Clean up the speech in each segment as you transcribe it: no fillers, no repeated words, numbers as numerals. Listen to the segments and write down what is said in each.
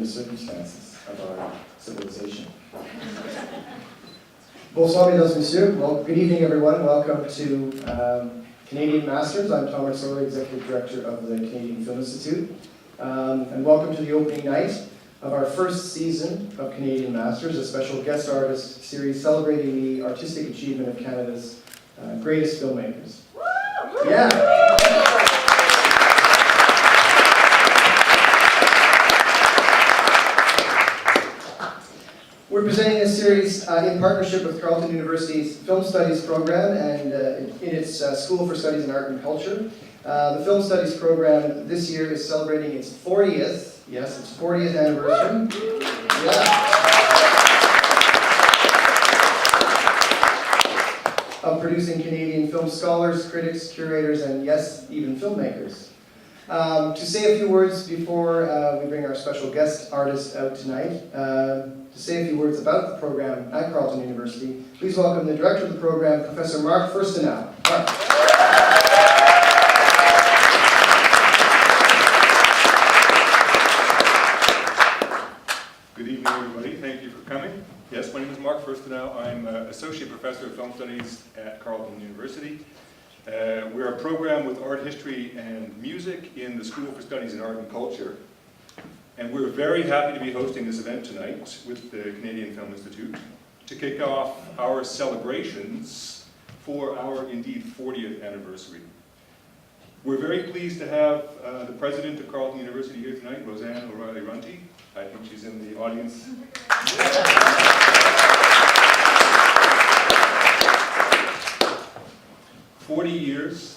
circumstances of our civilization. Bonsoir, mesdames et messieurs. Well, good evening, everyone. Welcome to Canadian Masters. I'm Tom McSorley, Executive Director of the Canadian Film Institute. And welcome to the opening night of our first season of Canadian Masters, a special guest artist series celebrating the artistic achievement of Canada's greatest filmmakers. Yeah! We're presenting this series in partnership with Carleton University's Film Studies program and in its School for Studies in Art and Culture. The Film Studies program this year is celebrating its 40th, yes, its 40th anniversary. Yeah. Of producing Canadian film scholars, critics, curators, and yes, even filmmakers. To say a few words before we bring our special guest artist out tonight, to say a few words about the program at Carleton University, please welcome the director of the program, Professor Mark Furstenau. Mark. Good evening, everybody. Thank you for coming. Yes, my name is Mark Furstenau. I'm Associate Professor of Film Studies at Carleton University. We're a program with art history and music in the School for Studies in Art and Culture. And we're very happy to be hosting this event tonight with the Canadian Film Institute to kick off our celebrations for our, indeed, 40th anniversary. We're very pleased to have the president of Carleton University here tonight, Roseanne O'Reilly-Runty. I think she's in the audience. 40 years.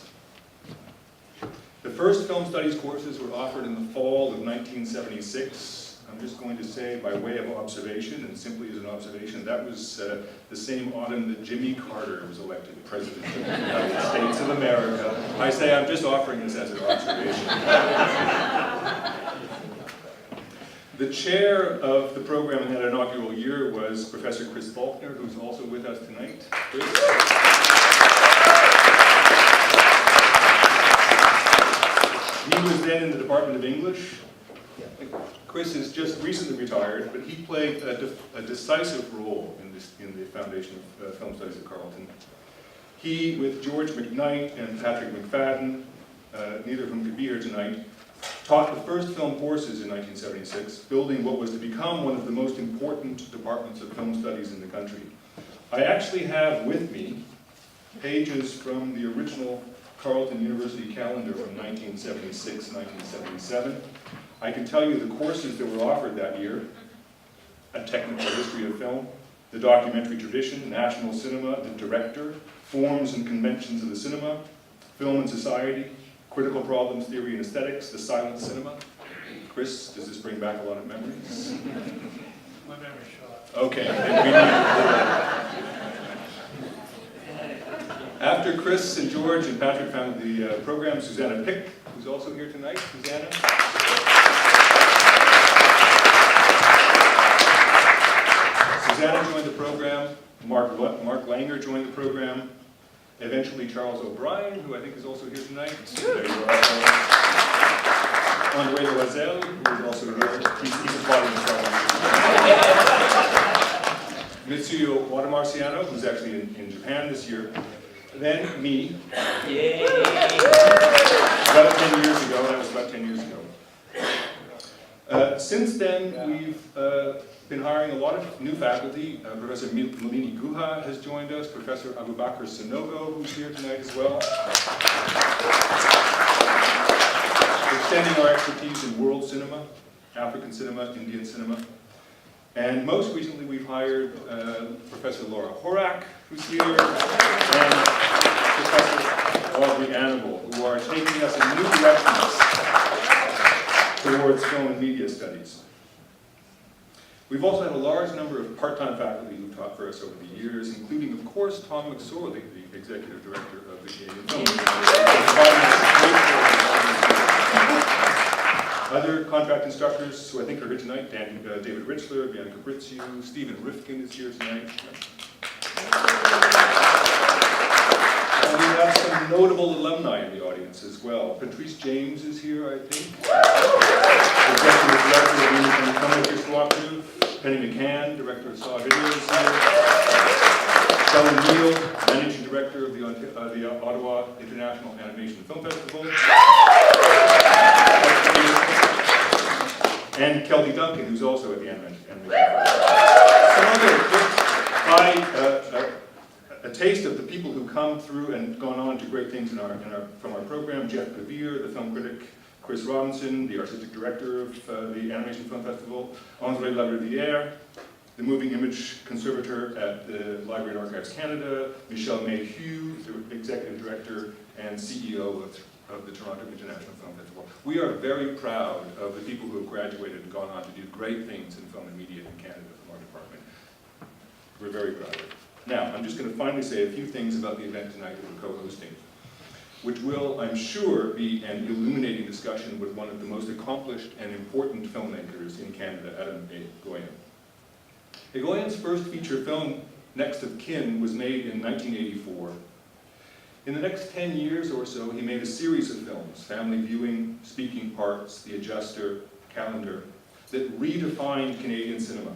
The first film studies courses were offered in the fall of 1976. I'm just going to say by way of observation, and simply as an observation, that was the same autumn that Jimmy Carter was elected President of the United States of America. I say I'm just offering this as an observation. The chair of the program in that inaugural year was Professor Chris Faulkner, who's also with us tonight. Chris. He was then in the Department of English. Chris is just recently retired, but he played a decisive role in the foundation of film studies at Carleton. He, with George McKnight and Patrick McFadden, neither of whom could be here tonight, taught the first film courses in 1976, building what was to become one of the most important departments of film studies in the country. I actually have with me pages from the original Carleton University calendar from 1976-1977. I can tell you the courses that were offered that year: a technical history of film, the documentary tradition, national cinema, the director, forms and conventions of the cinema, film and society, critical problems, theory and aesthetics, the silent cinema. Chris, does this bring back a lot of memories? My memory's shot. Okay. After Chris and George and Patrick founded the program, Susanna Pick, who's also here tonight. Susanna. Susanna joined the program. Mark Langer joined the program. Eventually Charles O'Brien, who I think is also here tonight. There you are. André Loisel, who is also here. He's applauding Charles. Mitsuyo Watamarciano, who's actually in Japan this year. Then me. Yay. About 10 years ago. That was about 10 years ago. Since then, we've been hiring a lot of new faculty. Professor Malini Guha has joined us. Professor Abubakar Sanogo, who's here tonight as well. Extending our expertise in world cinema, African cinema, Indian cinema. And most recently, we've hired Professor Laura Horak, who's here, and Professor Audrey Annable, who are taking us in new directions towards film and media studies. We've also had a large number of part-time faculty who've taught for us over the years, including, of course, Tom McSorley, the Executive Director of the Canadian Film Institute. Other contract instructors who I think are here tonight: David Richler, Bianca Britziu, Stephen Rifkin is here tonight. And we have some notable alumni in the audience as well. Patrice James is here, I think. Executive Director of the Independent Filmmakers Cooperative. Penny McCann, Director of Saw Videos is here. Helen Neal, Managing Director of the Ottawa International Animation Film Festival. And Kelty Duncan, who's also at the Animation Festival. A taste of the people who come through and gone on to great things from our program: Jeff Pavir, the film critic; Chris Robinson, the artistic director of the Animation Film Festival; André Laverdière, the moving image conservator at the Library and Archives Canada; Michelle Mayhew, the executive director and CEO of the Toronto International Film Festival. We are very proud of the people who have graduated and gone on to do great things in film and media in Canada from our department. We're very proud of it. Now, I'm just going to finally say a few things about the event tonight that we're co-hosting, which will, I'm sure, be an illuminating discussion with one of the most accomplished and important filmmakers in Canada, Egoyan. Egoyan's first feature film, Next of Kin, was made in 1984. In the next 10 years or so, he made a series of films: Family Viewing, Speaking Parts, The Adjuster, Calendar, that redefined Canadian cinema,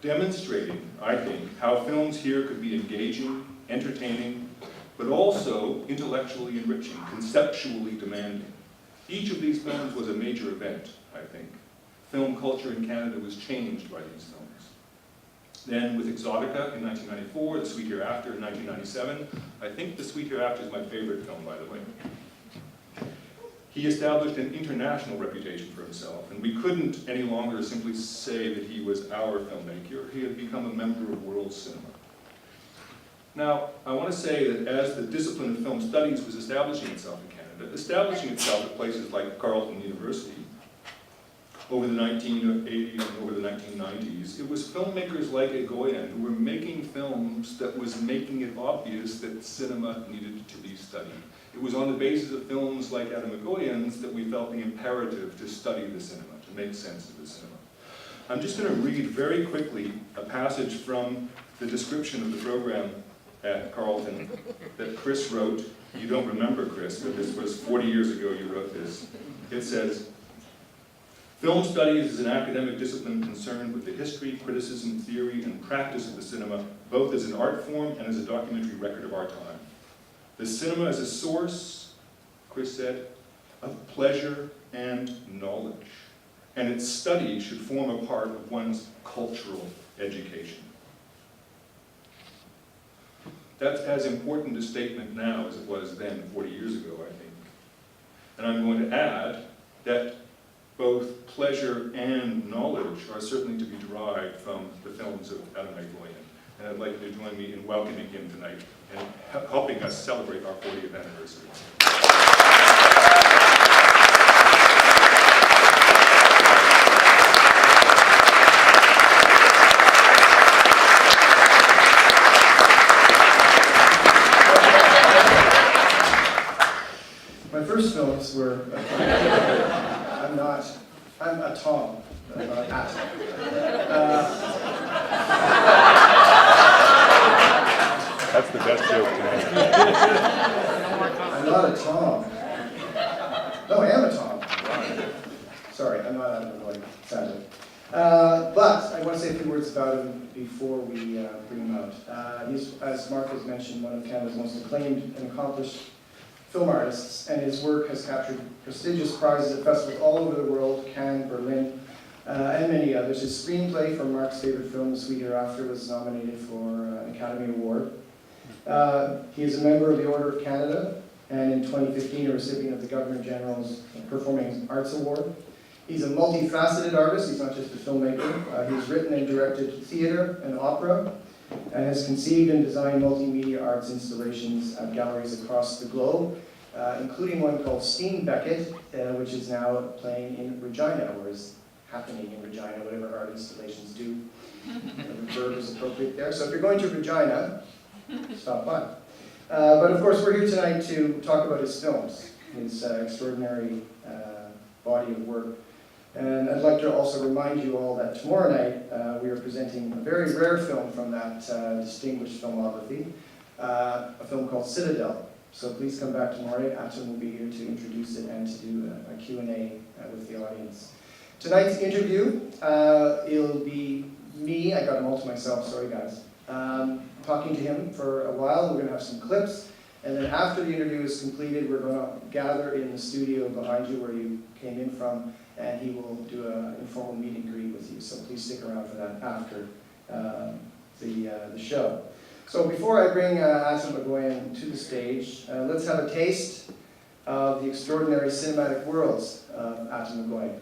demonstrating, I think, how films here could be engaging, entertaining, but also intellectually enriching, conceptually demanding. Each of these films was a major event, I think. Film culture in Canada was changed by these films. Then with Exotica in 1994, The Sweet Hereafter in 1997. I think The Sweet Hereafter is my favorite film, by the way. He established an international reputation for himself, and we couldn't any longer simply say that he was our filmmaker. He had become a member of world cinema. Now, I want to say that as the discipline of film studies was establishing itself in Canada, establishing itself at places like Carleton University over the 1980s and over the 1990s, it was filmmakers like Egoyan who were making films that was making it obvious that cinema needed to be studied. It was on the basis of films like Adam Egoyan's that we felt the imperative to study the cinema, to make sense of the cinema. I'm just going to read very quickly a passage from the description of the program at Carleton that Chris wrote. You don't remember, Chris, but this was 40 years ago you wrote this. It says, "Film studies is an academic discipline concerned with the history, criticism, theory, and practice of the cinema, both as an art form and as a documentary record of our time. The cinema is a source," Chris said, "of pleasure and knowledge, and its study should form a part of one's cultural education." That's as important a statement now as it was then, 40 years ago, I think. And I'm going to add that both pleasure and knowledge are certainly to be derived from the films of Adam Egoyan. And I'd like you to join me in welcoming him tonight and helping us celebrate our 40th anniversary. My first films were, I'm a Tom, I'm not at. That's the best joke tonight. I'm not a Tom. No, I am a Tom. Sorry, I'm not Adam Egoyan, sadly. But I want to say a few words about him before we bring him out. He's, as Mark has mentioned, one of Canada's most acclaimed and accomplished film artists, and his work has captured prestigious prizes at festivals all over the world, Cannes, Berlin, and many others. His screenplay for Mark's favorite film, The Sweet Hereafter, was nominated for an Academy Award. He is a member of the Order of Canada, and in 2015 a recipient of the Governor-General's Performing Arts Award. He's a multifaceted artist. He's not just a filmmaker. He's written and directed theater and opera, and has conceived and designed multimedia arts installations at galleries across the globe, including one called Steam Beckett, which is now playing in Regina, or is happening in Regina, whatever art installations do. The verb is appropriate there. So if you're going to Regina, stop by. But of course, we're here tonight to talk about his films, his extraordinary body of work. And I'd like to also remind you all that tomorrow night we are presenting a very rare film from that distinguished filmography, a film called Citadel. So please come back tomorrow. Atom will be here to introduce it and to do a Q&A with the audience. Tonight's interview, it'll be me, I got him all to myself, sorry guys, talking to him for a while. We're going to have some clips, and then after the interview is completed, we're going to gather in the studio behind you where you came in from, and he will do an informal meet and greet with you. So please stick around for that after the show. So before I bring Atom Egoyan to the stage, let's have a taste of the extraordinary cinematic worlds of Atom Egoyan.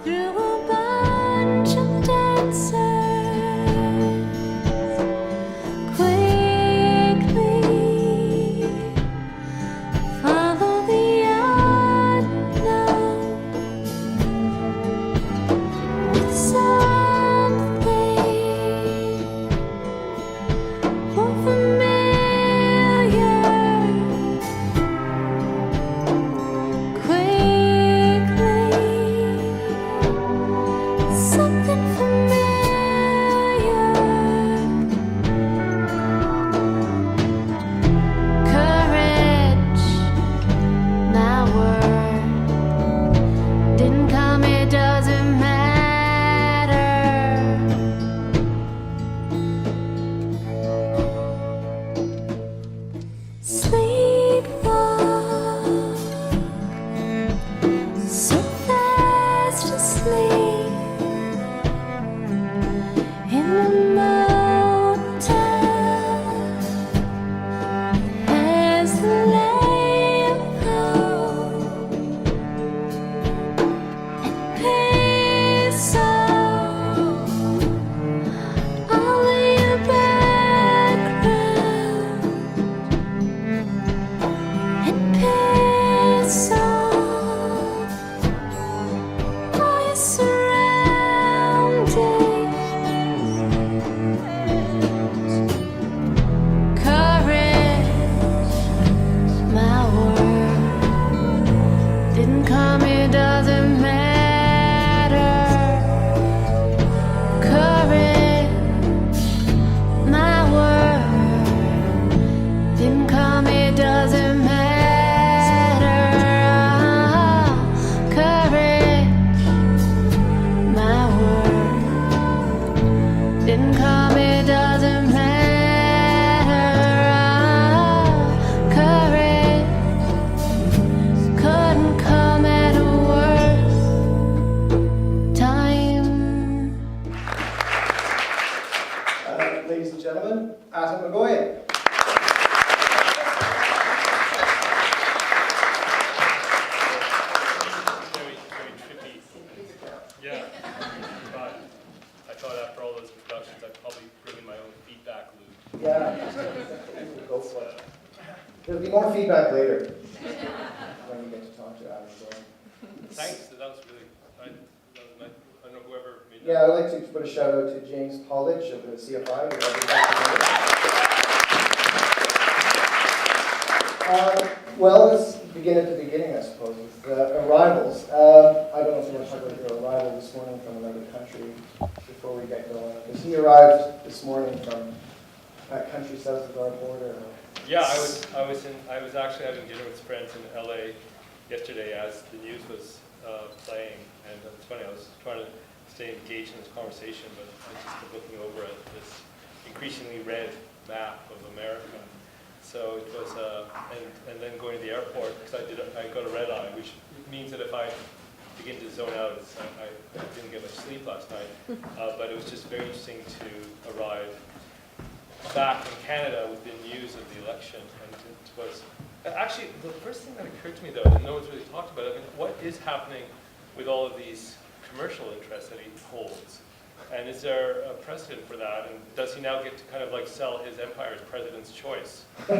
Through a bunch of dancers, quickly follow the unknown with something more familiar. Something familiar. Courage, my word, didn't come, it doesn't matter. Sleepwalk, so fast asleep in the motel as the lamp goes and piss off all of your background and piss off all your surroundings. Courage, my word, didn't come, it doesn't matter. Courage, my word, didn't come, it doesn't matter. Courage, my word, didn't come, it doesn't matter. Courage couldn't come at a worse time. Ladies and gentlemen, Atom Egoyan. Very, very trippy. Yeah. But I thought after all those introductions, I'd probably bring in my own feedback loop. Yeah, go for it. There'll be more feedback later when you get to talk to Atom Egoyan. Thanks, that was really, I don't know whoever made that. Yeah, I'd like to put a shout out to James Pollich of the CFI. who had Well, let's begin at the beginning, I suppose, with arrivals. I don't know if you want to talk about your arrival this morning from another country before we get going, because he arrived this morning from that country south of our border. Yeah, I was actually having dinner with friends in LA yesterday as the news was playing, and it's funny, I was trying to stay engaged in this conversation, but I just been looking over at this increasingly red map of America. So it was, and then going to the airport, because I got a red eye, which means that if I begin to zone out, I didn't get much sleep last night, but it was just very interesting to arrive back in Canada with the news of the election, and it was, actually, the first thing that occurred to me though, and no one's really talked about it, I mean, what is happening with all of these commercial interests that he holds? And is there a precedent for that? And does he now get to kind of like sell his empire as president's choice? I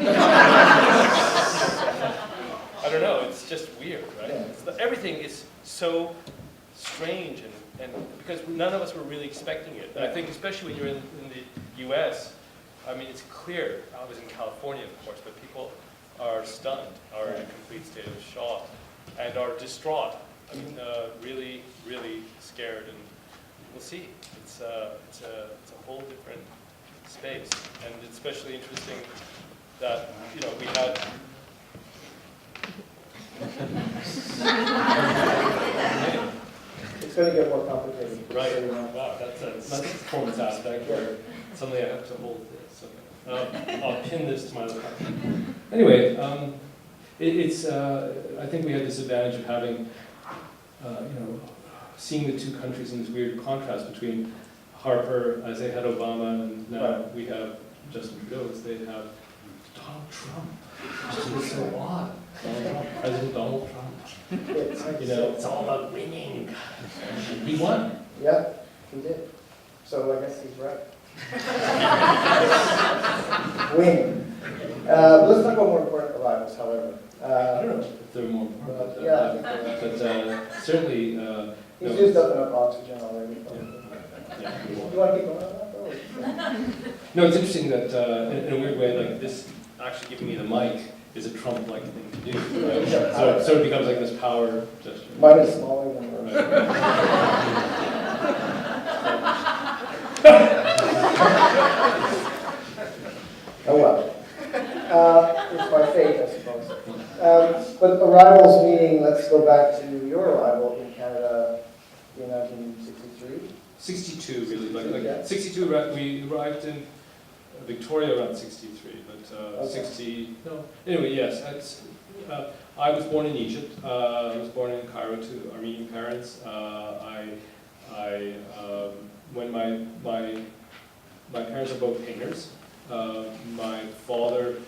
don't know, it's just weird, right? Everything is so strange, and because none of us were really expecting it. And I think especially when you're in the US, I mean, it's clear, I was in California, of course, but people are stunned, are in a complete state of shock, and are distraught really, really scared, and we'll see. It's a whole different space, and it's especially interesting that we had. It's going to get more complicated. Right. So, you know. Wow, that's a performance aspect where suddenly I have to hold this. Okay. I'll pin this to my laptop. Anyway, it's. I think we had this advantage of having, seeing the two countries in this weird contrast between Harper, as they had Obama, and now we have Justin Trudeau, as they have Donald Trump. It's so odd. President Donald Trump. It's all about winning. He won. Yeah, he did. So I guess he's right. Win. Let's talk about more important arrivals, however. I don't know if they're more important. But certainly. He's used up enough oxygen already. Yeah, You want to keep going on that, though? No, it's interesting that in a weird way, like this actually giving me the mic is a Trump-like thing to do. Right? So it sort of becomes like this power gesture. Mine is smaller than yours. Oh well. It's my fate, I suppose. But arrivals meaning, let's go back to your arrival in Canada in 1963. 62, really. Like Yeah. 62, we arrived in Victoria around 63, but Okay. 60, no. Anyway, yes. I was born in Egypt. I was born in Cairo to Armenian parents. When my parents are both painters. My father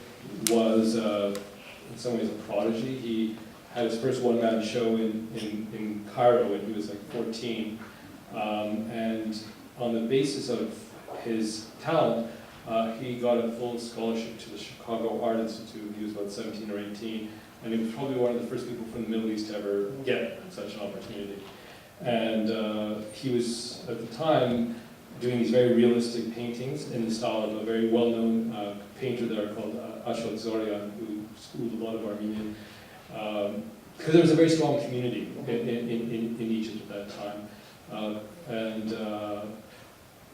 was, in some ways, a prodigy. He had his first one-man show in Cairo when he was like 14. And on the basis of his talent, he got a full scholarship to the Chicago Art Institute when he was about 17 or 18. And he was probably one of the first people from the Middle East to ever get such an opportunity. And he was, at the time, doing these very realistic paintings in the style of a very well-known painter there called Egoyan, who schooled a lot of Armenian. Because there was a very strong community in Egypt at that time.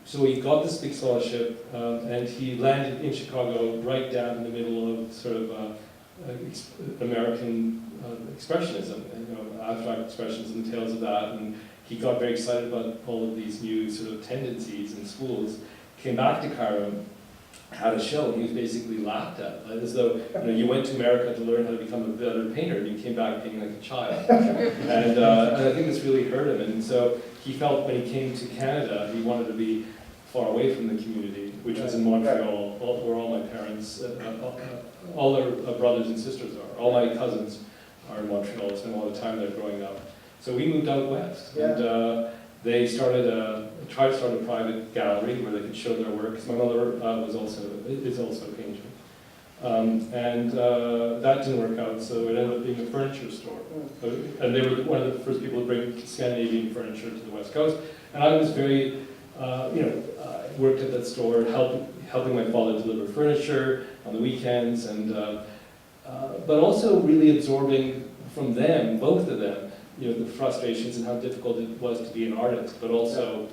So he got this big scholarship, and he landed in Chicago right down in the middle of sort of American expressionism, abstract expressionism, the tales of that, and he got very excited about all of these new sort of tendencies in schools, came back to Cairo, had a show, and he was basically laughed at, as though you went to America to learn how to become a better painter, and you came back being like a child. And I think this really hurt him, and so he felt when he came to Canada, he wanted to be far away from the community, which was in Montreal, where all my parents, all their brothers and sisters are. All my cousins are in Montreal, spent a lot of time there growing up. So we moved out west, and they tried to start a private gallery where they could show their work. 'Cause my mother is also a painter, and that didn't work out. So it ended up being a furniture store, and they were one of the first people to bring Scandinavian furniture to the West Coast. And I was very, worked at that store, helping my father deliver furniture on the weekends, and but also really absorbing from them, both of them, the frustrations and how difficult it was to be an artist, but also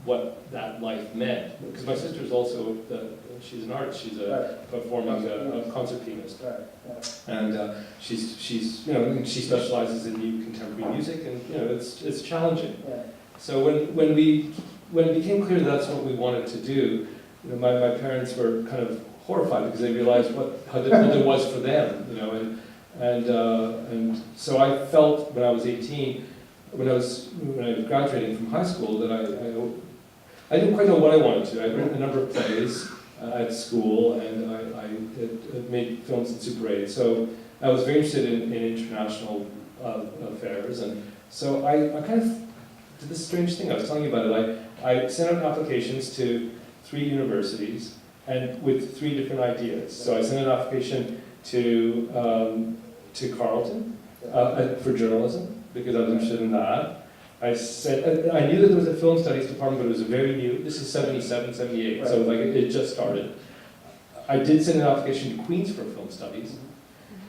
what that life meant. Because my sister's also, she's an artist, she's a performing a concert pianist. And she specializes in new contemporary music, and it's challenging. So when it became clear that's what we wanted to do, my parents were kind of horrified because they realized how difficult it was for them, and so I felt when I was 18, when I was graduating from high school, that I didn't quite know what I wanted to. I'd written a number of plays at school, and I made films in Super 8. So I was very interested in international affairs, and so I kind of did this strange thing. I was telling you about it. I sent out applications to 3 universities, and with 3 different ideas. So I sent an application to Carleton for journalism, because I was interested in that. I knew that there was a film studies department, but it was very new. This is 77, 78, so it just started. I did send an application to Queen's for film studies,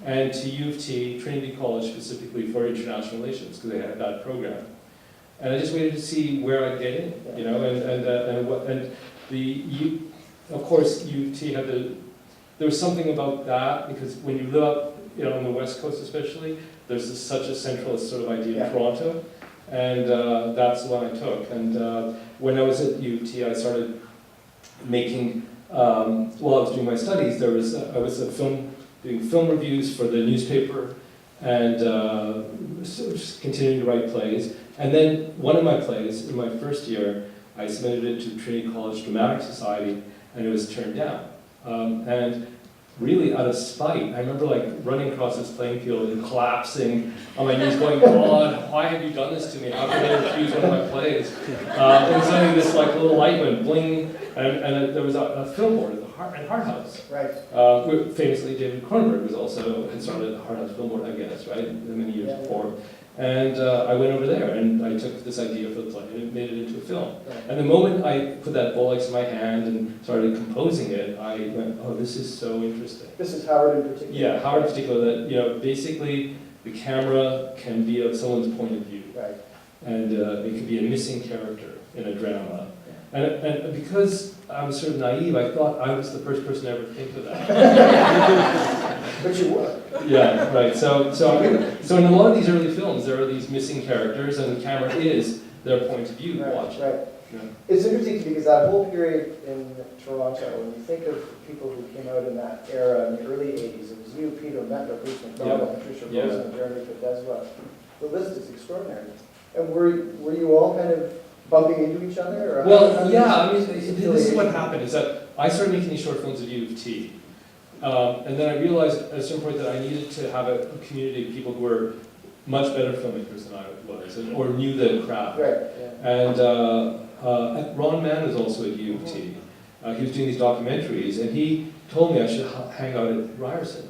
and to U of T, Trinity College specifically for international relations, because they had that program. And I just waited to see where I'd get in, you know, and of course, U of T had there was something about that, because when you live up, you know, on the West Coast especially, there's such a centralist sort of idea in Toronto, and that's the one I took. And when I was at U of T, I started making, while I was doing my studies, I was doing film reviews for the newspaper, and just continuing to write plays. And then one of my plays, in my first year, I submitted it to Trinity College Dramatic Society, and it was turned down. And really out of spite, I remember like running across this playing field and collapsing on my knees going, God, why have you done this to me? How could they refuse one of my plays? And suddenly this like little light went bling, and there was a film board at the Hart House. Right. Famously, David Cronenberg had started the Hart House Film Board, I guess, right? Many years before. And I went over there and I took this idea for the play and made it into a film. Right. And the moment I put that Bolex in my hand and started composing it, I went, oh, this is so interesting. This is Howard in particular. Yeah, Howard in particular, that, you know, basically the camera can be of someone's point of view. Right. And it can be a missing character in a drama. And because I'm sort of naive, I thought I was the first person to ever think of that. But you were. Yeah, right. So in a lot of these early films, there are these missing characters, and the camera is their point of view. Right, Watch. right. Yeah. It's interesting because that whole period in Toronto, when you think of people who came out in that era in the early 80s, it was you, Peter Metro, Bruce McDonald, Patricia Rosen, Jeremy Podeswa. The list is extraordinary. And were you all kind of bumping into each other? Or Well, yeah, I mean, this is what happened, is that I started making these short films at U of T. And then I realized at a certain point that I needed to have a community of people who were much better filmmakers than I was, or knew the craft. Right, yeah. And Ron Mann was also at U of T. He was doing these documentaries, and he told me I should hang out at Ryerson.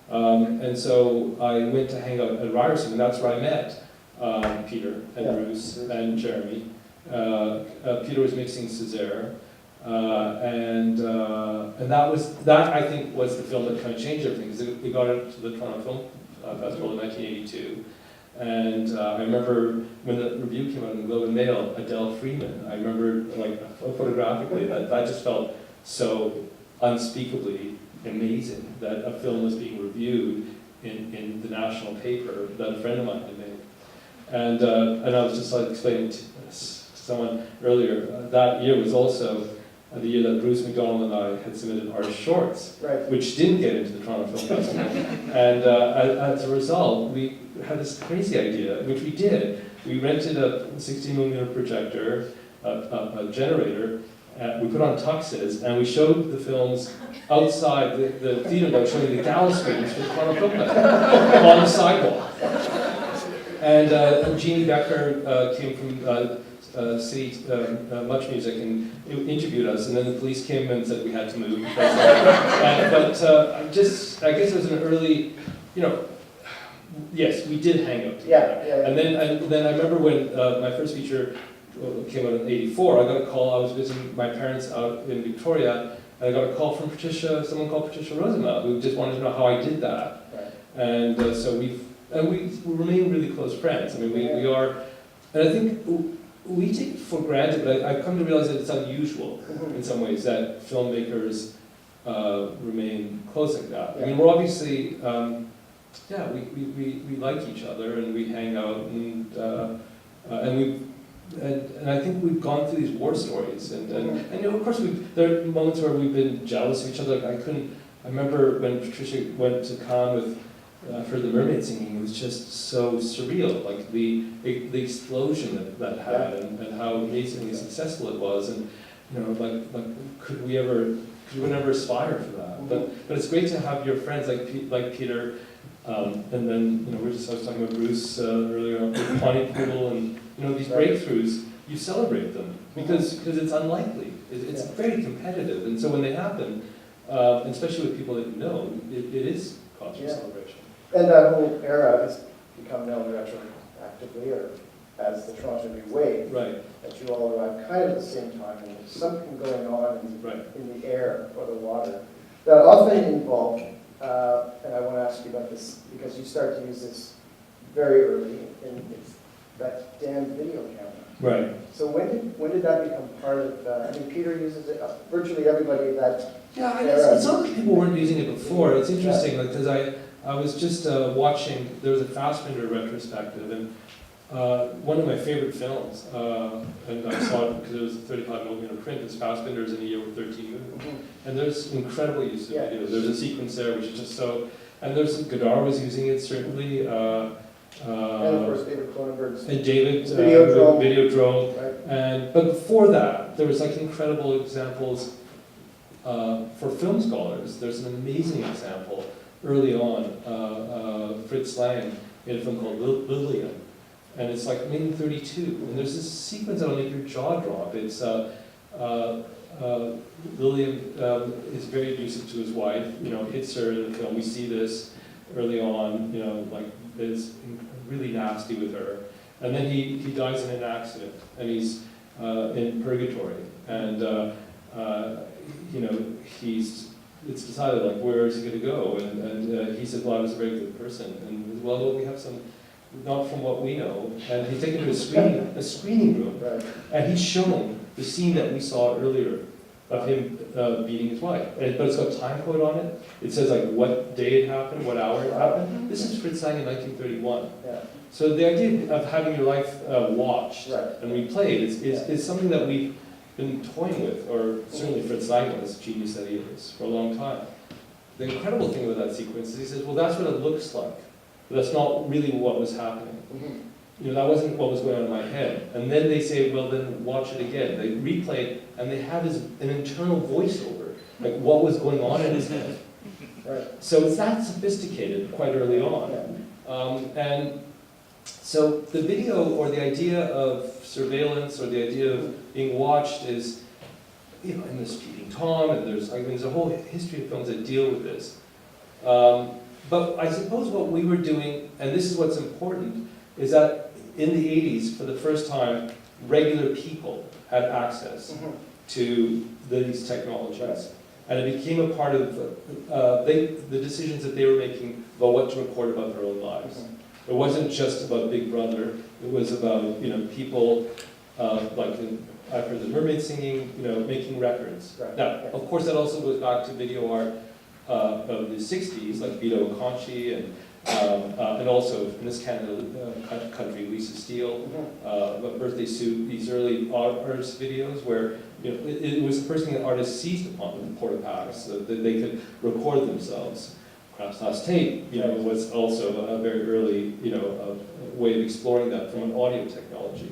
And so I went to hang out at Ryerson, and that's where I met Peter and Bruce and Jeremy. Peter was mixing Césaire, and that I think was the film that kind of changed everything, because it got into the Toronto Film Festival in 1982. And I remember when the review came out in the Globe and Mail, Adele Freeman, I remember like photographically that just felt so unspeakably amazing that a film was being reviewed in the national paper that a friend of mine had made. And I was just like explaining to someone earlier, that year was also the year that Bruce McDonald and I had submitted our shorts, right, which didn't get into the Toronto Film Festival. And as a result, we had this crazy idea, which we did. We rented a 16mm projector, a generator, we put on tuxes, and we showed the films outside the theater that was showing the gala screens for the Toronto Film Festival on the sidewalk. And Jeannie Becker came from City Much Music and interviewed us, and then the police came and said we had to move. But I guess it was an early, you know, yes, we did hang out together. Yeah. And then I remember when my first feature came out in '84, I got a call. I was visiting my parents out in Victoria, and I got a call from someone called Patricia Rosen, who just wanted to know how I did that. Right. And so we remain really close friends. I mean, we are, and I think we take it for granted, but I've come to realize that it's unusual in some ways that filmmakers remain close like that. I mean, we're obviously, we like each other and we hang out, and I think we've gone through these war stories, and you know, of course there are moments where we've been jealous of each other. I remember when Patricia went to Cannes with for the mermaid singing, it was just so surreal, like the explosion that had, and how amazingly successful it was, and you know, like could we never aspire for that? But it's great to have your friends like Peter, and then you know, I was talking about Bruce earlier with Pontypool, and you know, these breakthroughs, you celebrate them because it's unlikely. It's very competitive, and so when they happen, especially with people that you know, it is cause for celebration. And that whole era has become known retroactively, or as the Toronto New Wave. Right. That you all arrived kind of at the same time, and there's something going on in the air or the water that often involved, and I want to ask you about this, because you start to use this very early, and it's that damn video camera. Right. So when did that become part of, I mean, Peter uses it, virtually everybody that, Yeah, and it's not like people weren't using it before. It's interesting, like, because I was just watching, there was a Fassbinder retrospective, and one of my favorite films, and I saw it because it was a 35mm print, is Fassbinder's In a Year with 13 Movies. And there's incredible use of video. There's a sequence there which is just so, and there's, Godard was using it certainly. and of course David Cronenberg's And David, Videodrome. Right. But before that, there was like incredible examples for film scholars. There's an amazing example early on, Fritz Lang in a film called Lillian, and it's like made in 32, and there's this sequence that'll make your jaw drop. It's Lillian is very abusive to his wife, hits her in the film. We see this early on, like is really nasty with her. And then he dies in an accident, and he's in purgatory. And, it's decided, like, where is he going to go? And he said, well, I was a very good person. And, well, we have some, not from what we know. And he's taken to a screening room. Right. And he's shown the scene that we saw earlier of him beating his wife. But it's got time code on it. It says like what day it happened, what hour it happened. This is Fritz Lang in 1931. Yeah. So the idea of having your life watched Right. and replayed is something that we've been toying with, or certainly Fritz Lang was, genius that he is, for a long time. The incredible thing about that sequence is he says, well, that's what it looks like, but that's not really what was happening. Mm-hmm. That wasn't what was going on in my head. And then they say, well, then watch it again. They replay it, and they have an internal voiceover, like what was going on in his head. Right. So it's that sophisticated quite early on. And so the video, or the idea of surveillance, or the idea of being watched is, in this Peeping Tom, and there's a whole history of films that deal with this. But I suppose what we were doing, and this is what's important, is that in the 80s, for the first time, regular people had access to these technologies. And it became a part of the decisions that they were making about what to record about their own lives. It wasn't just about Big Brother. It was about people like I've heard the mermaid singing, making records. Right. Now, of course, that also goes back to video art of the 60s, like Vito Conchi and also in this country, Lisa Steele, Birthday Suit, these early artist videos where it was the first thing that artists seized upon with the porta-packs, so that they could record themselves. Craft's Last Tape, was also a very early, way of exploring that from an audio technology.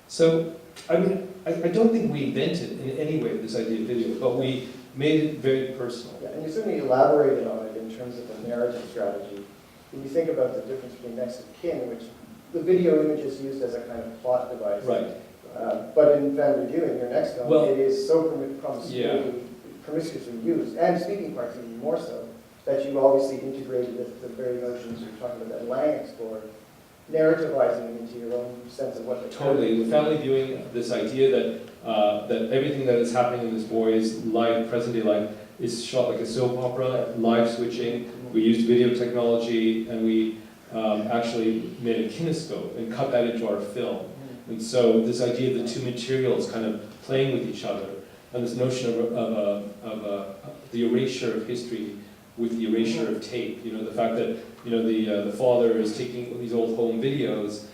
So, I mean, I don't think we invented in any way this idea of video, but we made it very personal. Yeah, and you certainly elaborated on it in terms of the narrative strategy. When you think about the difference between Next of Kin, which the video image is used as a kind of plot device. Right. But in Family Viewing, your next film, Well, it is so promiscuously used, and speaking parts even more so, that you obviously integrated the very notions you're talking about that Lang explored, narrativizing them into your own sense of what the Totally. With Family Viewing, this idea that everything that is happening in this boy's life, present-day life, is shot like a soap opera, live switching. We used video technology, and we actually made a kinescope and cut that into our film. And so this idea of the two materials kind of playing with each other, and this notion of the erasure of history with the erasure of tape. The fact that the father is taking these old home videos.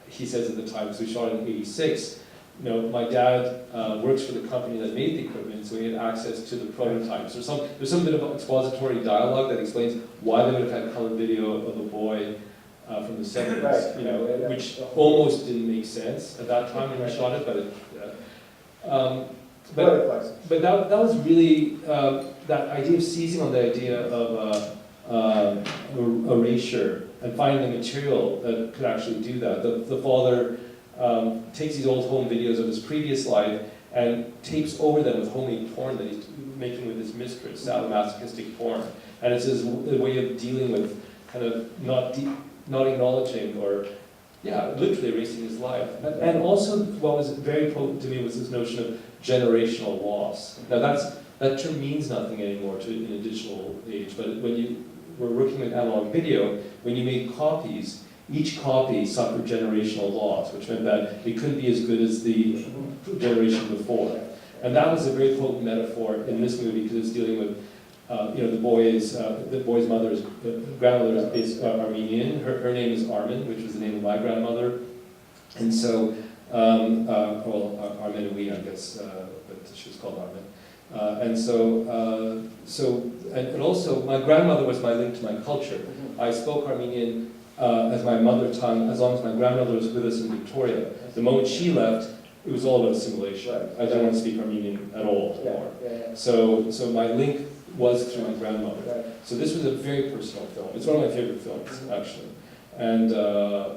He says at the time, because we shot it in '86. My dad works for the company that made the equipment, so he had access to the prototypes. There's some bit of expository dialogue that explains why they would have had color video of the boy from the 70s, which almost didn't make sense at that time when we shot it, but that was really that idea of seizing on the idea of erasure and finding the material that could actually do that. The father takes these old home videos of his previous life and tapes over them with homemade porn that he's making with his mistress, sadomasochistic porn. And it's his way of dealing with kind of not acknowledging or, literally erasing his life. And also what was very potent to me was this notion of generational loss. Now that term means nothing anymore in a digital age, but when were working with analog video, when you made copies, each copy suffered generational loss, which meant that it couldn't be as good as the generation before. And that was a very potent metaphor in this movie because it's dealing with, the boy's mother's grandmother is Armenian. Her name is Armin, which was the name of my grandmother. And so, Armin and we, I guess, but she was called Armin. And also, my grandmother was my link to my culture. I spoke Armenian as my mother tongue as long as my grandmother was with us in Victoria. The moment she left, it was all about assimilation. Right. I didn't want to speak Armenian at all anymore. So my link was through my grandmother. Right. So this was a very personal film. It's one of my favorite films, actually. And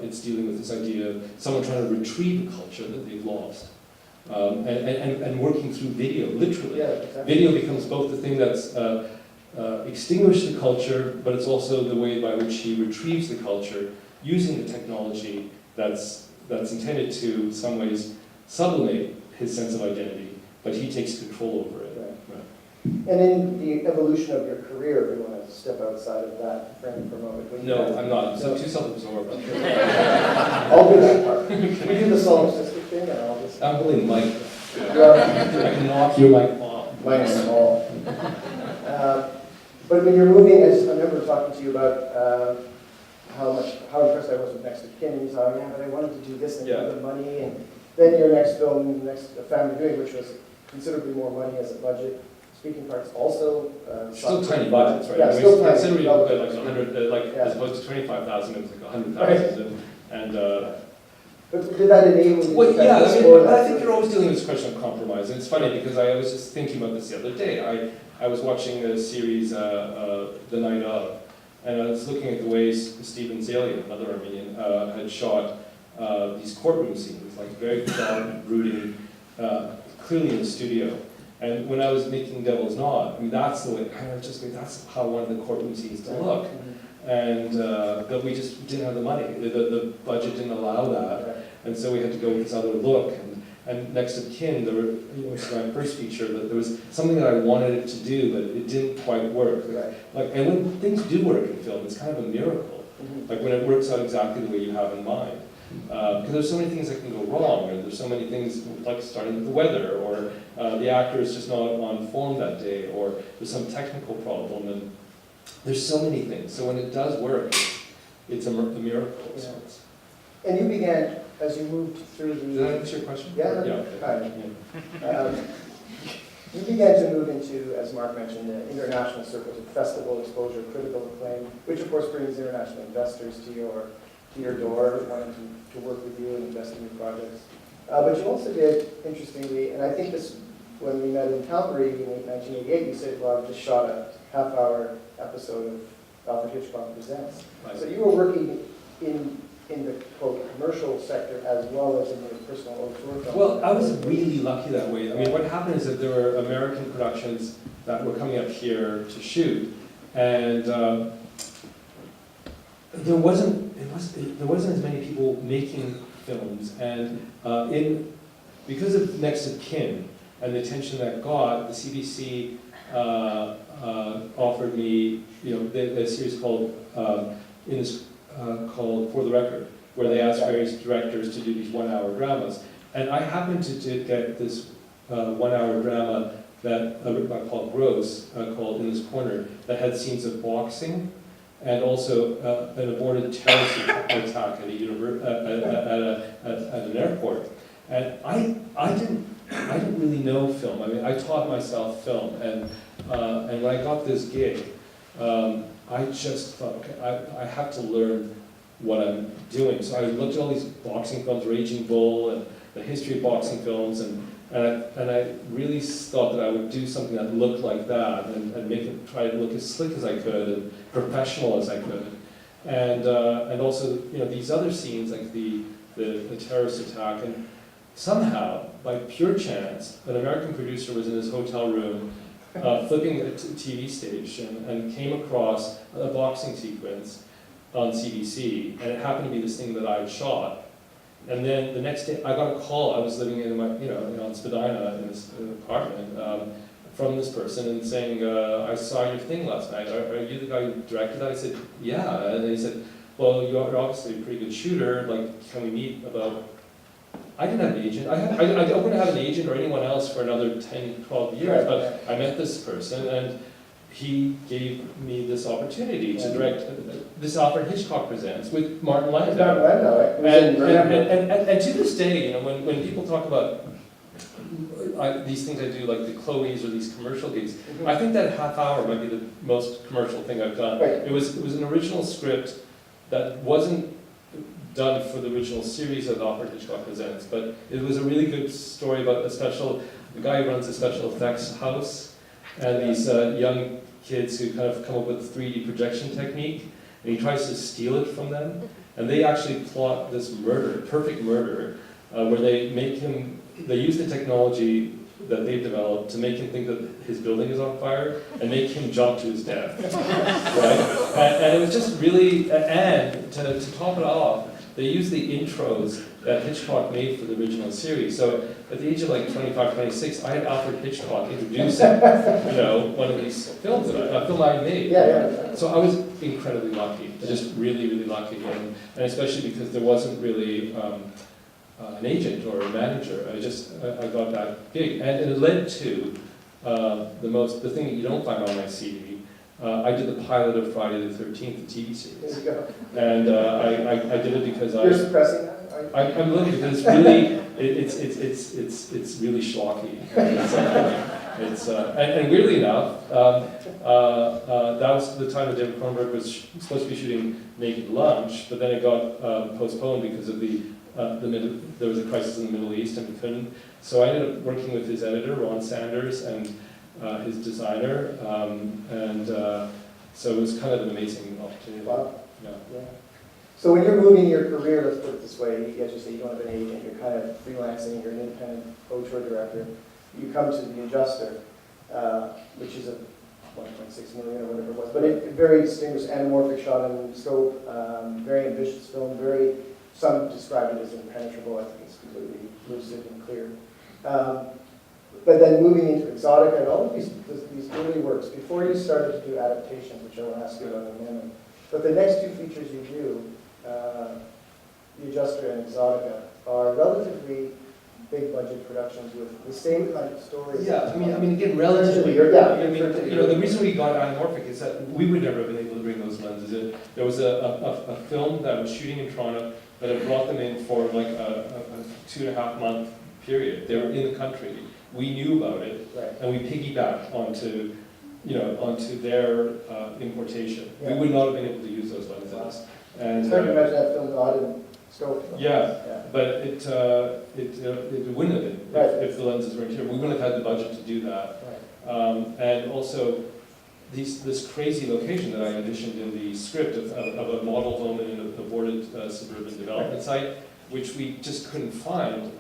it's dealing with this idea of someone trying to retrieve a culture that they've lost. And working through video, literally. Yeah, exactly. Video becomes both the thing that's extinguished the culture, but it's also the way by which he retrieves the culture using the technology that's intended to, in some ways, sublimate his sense of identity, but he takes control over it. Right. And in the evolution of your career, if you want to step outside of that frame for a moment. No, I'm not. I'm too self-absorbed. I'll do that part. We do the solipsistic thing, and I'll just... I'm holding mic. Yeah. I can knock your mic off. Mine is small. But when you're moving, I remember talking to you about how impressed I was with Next of Kin, and you said, oh, yeah, but I wanted to do this and get the money, and then your next film, Family Viewing, which was considerably more money as a budget. Speaking parts also... still tiny budgets, right? Yeah, still tiny. Considering like 100, as opposed to 25,000, it was like 100,000. But did that enable you well, to yeah, explore that? I think you're always dealing with this question of compromise. And it's funny because I was just thinking about this the other day. I was watching a series, The Night Of, and I was looking at the ways Steven Zalia, another Armenian, had shot these courtroom scenes, like very dark, brooding, clearly in the studio. And when I was making Devil's Knot, I mean, that's the way, that's how I wanted the courtroom scenes to look. And but we just didn't have the money. The budget didn't allow that, and so we had to go with this other look. And Next of Kin, which was my first feature, but there was something that I wanted it to do, but it didn't quite work. And when things do work in film, it's kind of a miracle. Like when it works out exactly the way you have in mind. Because there's so many things that can go wrong, or there's so many things like starting with the weather, or the actor is just not on form that day, or there's some technical problem, and there's so many things. So when it does work, it's a miracle of sorts. And you began, as you moved through the... Did that answer your question? Yeah, okay. You began to move into, as Mark mentioned, the international circles of festival exposure, critical acclaim, which of course brings international investors to your door, wanting to work with you and invest in your projects. But you also did, interestingly, and I think this, when we met in Calgary in 1988, you said, well, I've just shot a half-hour episode of Alfred Hitchcock Presents. Right. So you were working in the, quote, commercial sector as well as in your personal auteur film. Well, I was really lucky that way. I mean, what happened is that there were American productions that were coming up here to shoot, and there wasn't as many people making films, and because of Next of Kin and the attention that got, the CBC offered me, a series called called For the Record, where they asked various directors to do these one-hour dramas, and I happened to get this one-hour drama that written by Paul Gross called In This Corner, that had scenes of boxing and also an aborted terrorist attack at an airport. And I didn't really know film. I mean, I taught myself film, and when I got this gig, I just thought, okay, I have to learn what I'm doing. So I looked at all these boxing films, Raging Bull, and the history of boxing films, and I really thought that I would do something that looked like that, and make it, try to look as slick as I could and professional as I could, and also these other scenes like the terrorist attack, and somehow by pure chance an American producer was in his hotel room flipping a TV station and came across a boxing sequence on CBC, and it happened to be this thing that I had shot. And then the next day, I got a call. I was living in my, in Spadina in this apartment, from this person and saying, I saw your thing last night. Are you the guy who directed that? I said, yeah. And he said, well, you're obviously a pretty good shooter. Like, can we meet about... I didn't have an agent. I wouldn't have an agent or anyone else for another 10, 12 years. But I met this person, and he gave me this opportunity to direct this Alfred Hitchcock Presents with Martin Landau. And to this day, you know, when people talk about these things I do, like the Chloe's or these commercial gigs, I think that half hour might be the most commercial thing I've done. It was an original script that wasn't done for the original series of Alfred Hitchcock Presents, but it was a really good story about the guy who runs a special effects house, and these young kids who kind of come up with 3D projection technique, and he tries to steal it from them, and they actually plot this perfect murder, where they use the technology that they've developed to make him think that his building is on fire and make him jump to his death, right? And it was just really, and to top it off, they used the intros that Hitchcock made for the original series. So at the age of like 25, 26, I had Alfred Hitchcock introducing, you know, one of these films a film I made. So I was incredibly lucky, just really, really lucky, and especially because there wasn't really an agent or a manager. I got that gig, and it led to the thing that you don't find on my CD. I did the pilot of Friday the 13th, the TV series. There you go. And I did it because You're suppressing that? I'm looking because it's really it's really schlocky. And weirdly enough, that was the time that David Cronenberg was supposed to be shooting Naked Lunch, but then it got postponed because of there was a crisis in the Middle East and we couldn't. So I ended up working with his editor, Ron Sanders, and his designer, so it was kind of an amazing opportunity. Wow. Yeah. So when you're moving your career, let's put it this way, as you say, you don't have an agent, you're kind of freelancing, you're an independent auteur director, you come to The Adjuster, which is a 1.6 million or whatever it was, but a very distinguished anamorphic shot and scope, very ambitious film, some describe it as impenetrable, I think it's completely lucid and clear. But then moving into Exotica and all of these early works, before you started to do adaptations, which I will ask you about in a minute, but the next two features you do, The Adjuster and Exotica, are relatively big budget productions with the same kind of stories. Yeah, I mean again, relatively. The reason we got anamorphic is that we would never have been able to bring those lenses in. There was a film that was shooting in Toronto that had brought them in for like a 2.5 month period. They were in the country. We knew about it, and we piggybacked onto their importation. We would not have been able to use those lenses. Wow. And it's hard to imagine that film not in scope. But it wouldn't have been if the lenses weren't here. We wouldn't have had the budget to do that. And also, this crazy location that I envisioned in the script of a model home in an aborted suburban development site, which we just couldn't find,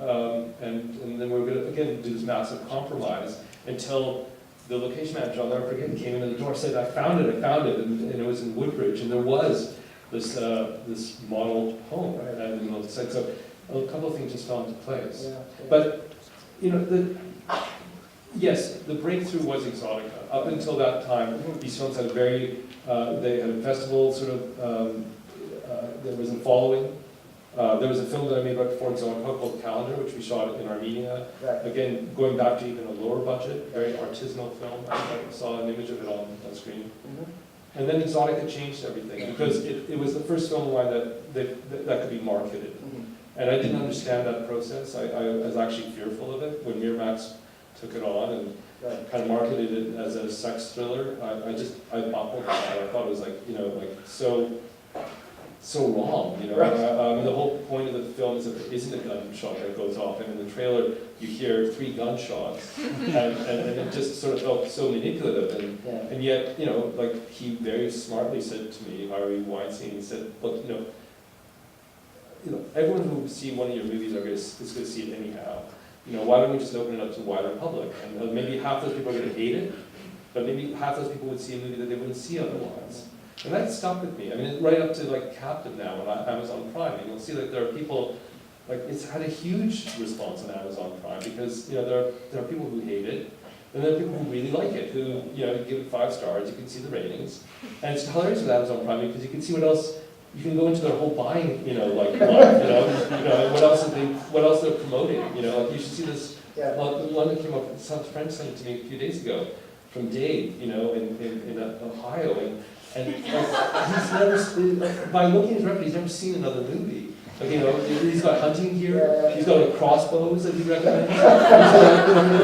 and then we were going to again do this massive compromise until the location manager, I'll never forget, came in the door and said, I found it, and it was in Woodbridge, and there was this model home in the middle of the site. So a couple of things just fell into place. But yes, the breakthrough was Exotica. Up until that time, these films had they had a festival sort of, there was a following. There was a film that I made right before Exotica called Calendar, which we shot in Armenia. Again, going back to even a lower budget, very artisanal film. I saw an image of it on screen. And then Exotica changed everything because it was the first film line that could be marketed. And I didn't understand that process. I was actually fearful of it when Miramax took it on and kind of marketed it as a sex thriller. I bottled that. I thought it was so wrong, the whole point of the film is that there isn't a gunshot that goes off, and in the trailer you hear 3 gunshots, and it just sort of felt so manipulative, and yet, he very smartly said to me, Harvey Weinstein, he said, look, everyone who see one of your movies is going to see it anyhow. Why don't we just open it up to the wider public, and maybe half those people are going to hate it, but maybe half those people would see a movie that they wouldn't see otherwise. And that stuck with me. I mean, right up to Captive now on Amazon Prime. And you'll see there are people, it's had a huge response on Amazon Prime because there are people who hate it. And there are people who really like it, who give it 5 stars. You can see the ratings, and it's hilarious with Amazon Prime because you can see what else. You can go into their whole buying, life, what else they're promoting. Like you should see this. Yeah. Well, the one that came up, some friend sent it to me a few days ago from Dave, in Ohio, and he's never, by looking at his record, he's never seen another movie. Like, he's got hunting gear, he's got crossbows that he recommends.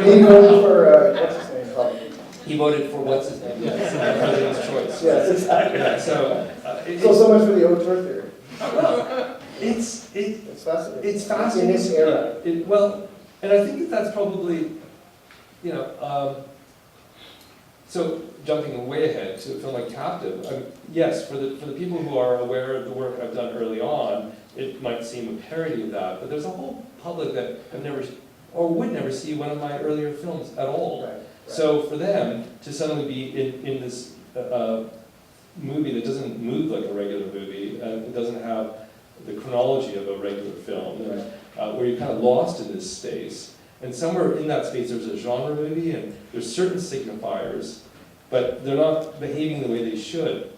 He voted for, what's his name, probably. He voted for what's his name, yes, President's Choice. Yes, exactly. Yeah, So much for the auteur theory. Well, it's fascinating. It's fascinating. In this era. And I think that's probably, so jumping way ahead to a film like Captive, yes, for the people who are aware of the work I've done early on, it might seem a parody of that, but there's a whole public that have never, or would never see one of my earlier films at all. Right. So for them to suddenly be in this movie that doesn't move like a regular movie, and it doesn't have the chronology of a regular film, and, where you're kind of lost in this space. And somewhere in that space there's a genre movie, and there's certain signifiers, but they're not behaving the way they should.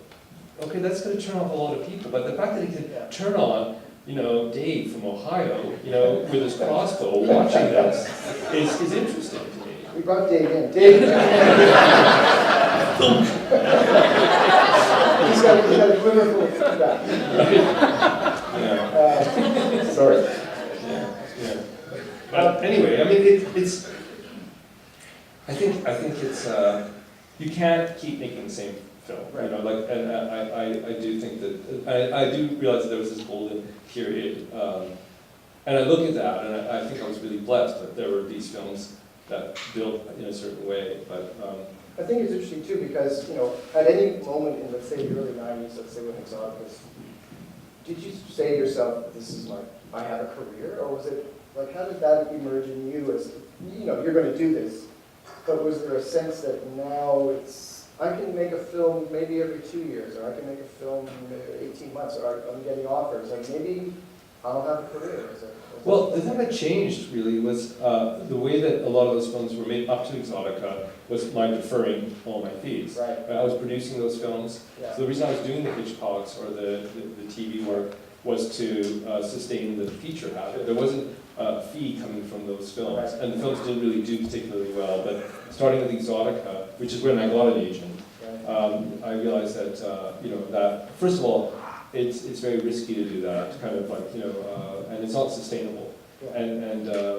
Okay, that's going to turn off a lot of people, but the fact that it can turn on, Dave from Ohio, with his crossbow watching this is interesting to me. We brought Dave in. Dave. he's got a quiver full of feedback. Sorry. Yeah. But anyway, I mean, it's. I think it's. You can't keep making the same film, right. And I do think that I do realize that there was this golden period, and I look at that, and I think I was really blessed that there were these films that built in a certain way. But I think it's interesting too because at any moment in let's say the early '90s, let's say when Exoticus, did you say to yourself, "This is I have a career," or was it like how did that emerge in you as you're going to do this? But was there a sense that now I can make a film maybe every 2 years, or I can make a film in 18 months, or I'm getting offers, and maybe I'll have a career. Well, the thing that changed really was the way that a lot of those films were made up to Exotica was my deferring all my fees. Right. I was producing those films. Yeah. So the reason I was doing the Hitchcocks or the TV work was to sustain the feature habit. There wasn't a fee coming from those films, Right. and the films didn't really do particularly well. But starting with Exotica, which is when I got an agent, I realized that that first of all, it's very risky to do that, kind of like and it's not sustainable. Yeah.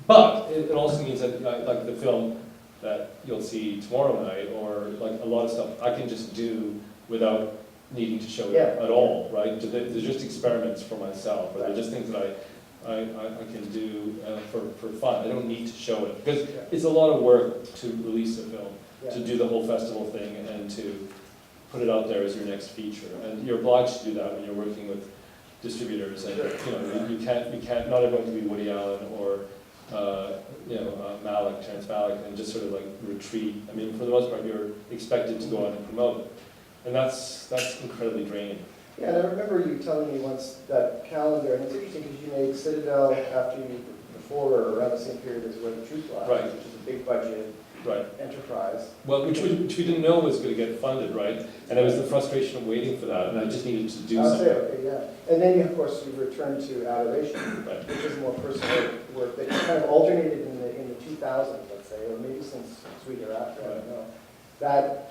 But it also means that like the film that you'll see tomorrow night, or like a lot of stuff I can just do without needing to show it at all, right? They're just experiments for myself, or they're just things that I can do for fun. I don't need to show it because it's a lot of work to release a film, to do the whole festival thing, and to put it out there as your next feature. And you're obliged to do that when you're working with distributors, and you can't. Not everyone can be Woody Allen or Terrence Malick, and just sort of like retreat. I mean, for the most part, you're expected to go out and promote it, and that's incredibly draining. Yeah, and I remember you telling me once that calendar, and it's interesting because you made Citadel before or around the same period as Where the Truth Lies, Right. which is a big budget enterprise. Well, which we didn't know was going to get funded, right? And it was the frustration of waiting for that, and I just needed to do I'll something. say, okay, yeah. And then, of course, you returned to Adoration, Right. which is more personal work that you kind of alternated in the 2000s, let's say, or maybe since Sweet Hereafter, I don't know. That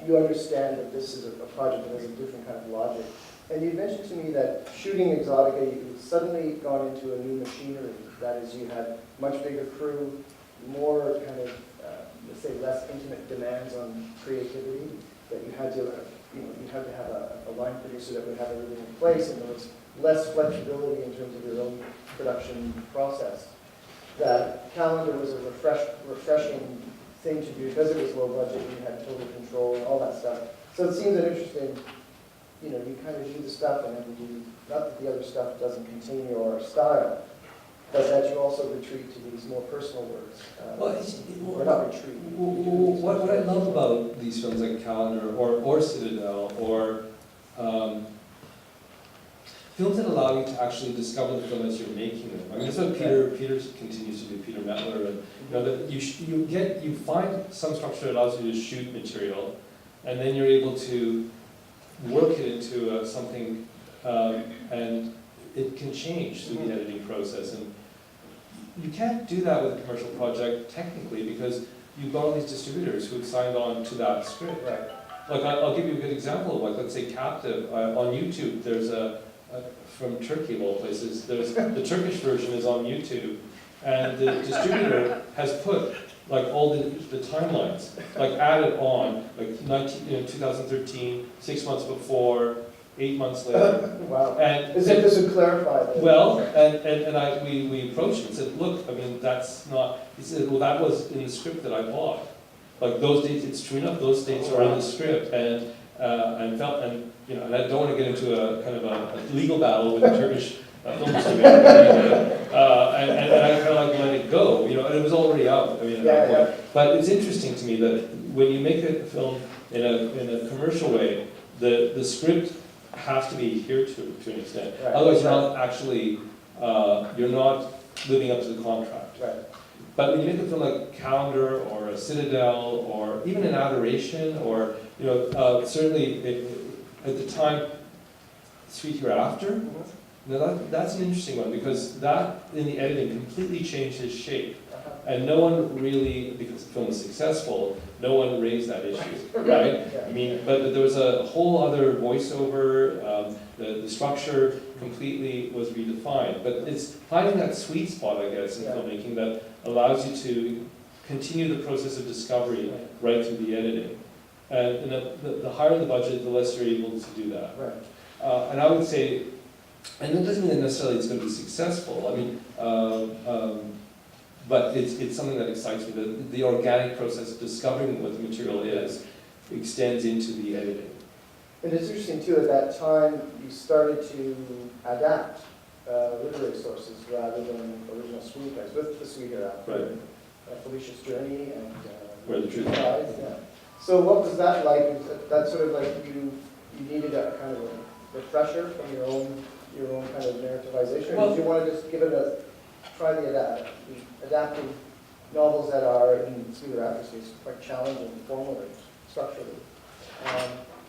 you understand that this is a project that has a different kind of logic. And you mentioned to me that shooting Exotica, you suddenly gone into a new machinery. That is, you had much bigger crew, more kind of, let's say, less intimate demands on creativity. That you had to, have a line producer that would have everything in place, and there was less flexibility in terms of your own production process. That calendar was a refreshing thing to do because it was low budget, you had total control and all that stuff. So it seems an interesting, you kind of do the stuff and then you do, not that the other stuff doesn't continue your style, but that you also retreat to these more personal works. Or not retreat. What I love about these films like Calendar or Citadel or films that allow you to actually discover the film as you're making them. I mean, that's what Peter continues to do, Peter Mettler, and that you find some structure that allows you to shoot material, and then you're able to work it into something, and it can change through the editing process. And you can't do that with a commercial project technically because you've got all these distributors who have signed on to that script. Right. Like I'll give you a good example of, like, let's say Captive on YouTube. There's from Turkey of all places. There's the Turkish version is on YouTube, and the distributor has put like all the timelines, like added on, like 2013, 6 months before, 8 months later. Wow. And As if this would clarify that. well, and we approached him and said, look, I mean, that's not, he said, well, that was in the script that I bought. Like those dates, it's true enough, those dates are in the script, and and I don't want to get into a kind of a legal battle with the Turkish film distributor, and I kind of like let it go, and it was already out. I mean, at that point. But it's interesting to me that when you make a film in a commercial way, the script has to be adhered to an extent. Right. Otherwise, you're not actually you're not living up to the contract. Right. But when you make a film like Calendar or a Citadel or even an Adoration or certainly at the time Sweet Hereafter, that's an interesting one because that in the editing completely changed his shape. And no one really, because the film was successful, no one raised that issue, right? Yeah. I mean, but there was a whole other voiceover, the structure completely was redefined. But it's finding that sweet spot, I guess, in filmmaking that allows you to continue the process of discovery right through the editing. And the higher the budget, the less you're able to do that. Right. And I would say, and that doesn't mean necessarily it's going to be successful. I mean, but it's something that excites me. The organic process of discovering what the material is extends into the editing. And it's interesting too, at that time, you started to adapt literary sources rather than original screenplays, with The Sweet Hereafter, Right. Felicia's Journey, and Where the Truth Lies. Yeah. So what was that like? Was that sort of like you needed a kind of a refresher from your own kind of narrativization, or did you want to just give it try the adapting novels that are in Sweet Hereafter case quite challenging formally, structurally?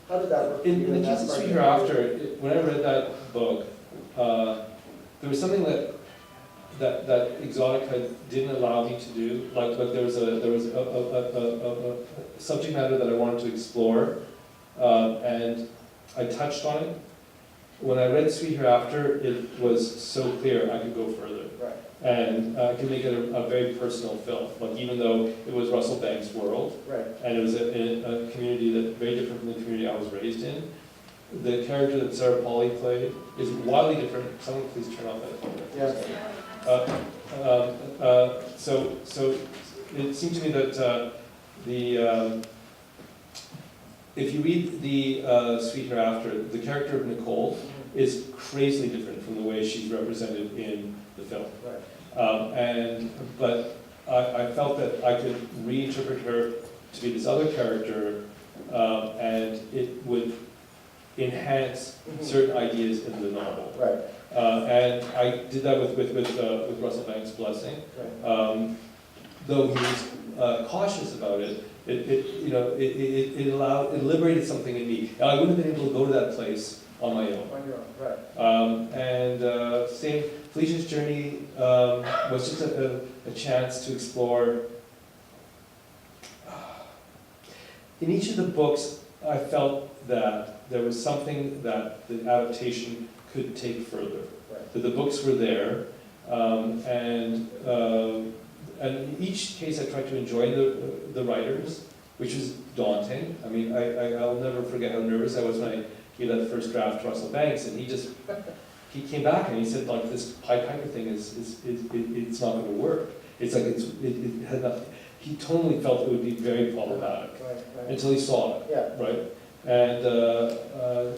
How did that work for you? In the case of Sweet Hereafter, when I read that book, there was something that Exotica didn't allow me to do. Like there was a subject matter that I wanted to explore, and I touched on it. When I read Sweet Hereafter, it was so clear I could go further. Right. And I could make it a very personal film. Like even though it was Russell Banks' world, Right. and it was a community that very different from the community I was raised in, the character that Sarah Polley played is wildly different. Someone please turn off that phone. Yes. So it seemed to me that if you read the Sweet Hereafter, the character of Nicole is crazily different from the way she's represented in the film. Right. But I felt that I could reinterpret her to be this other character, and it would enhance certain ideas in the novel. Right. And I did that with Russell Banks' blessing. Right. Though he was cautious about it, it liberated something in me. I wouldn't have been able to go to that place on my own. On your own. Right. Same, Felicia's Journey was just a chance to explore. In each of the books, I felt that there was something that the adaptation could take further. Right. That the books were there, and in each case I tried to enjoy the writers, which was daunting. I mean, I'll never forget how nervous I was when I gave that first draft to Russell Banks, and he came back and he said, like, this Pied Piper thing it's not going to work. It's like it had nothing. He totally felt it would be very problematic until he saw it. Yeah. Right. And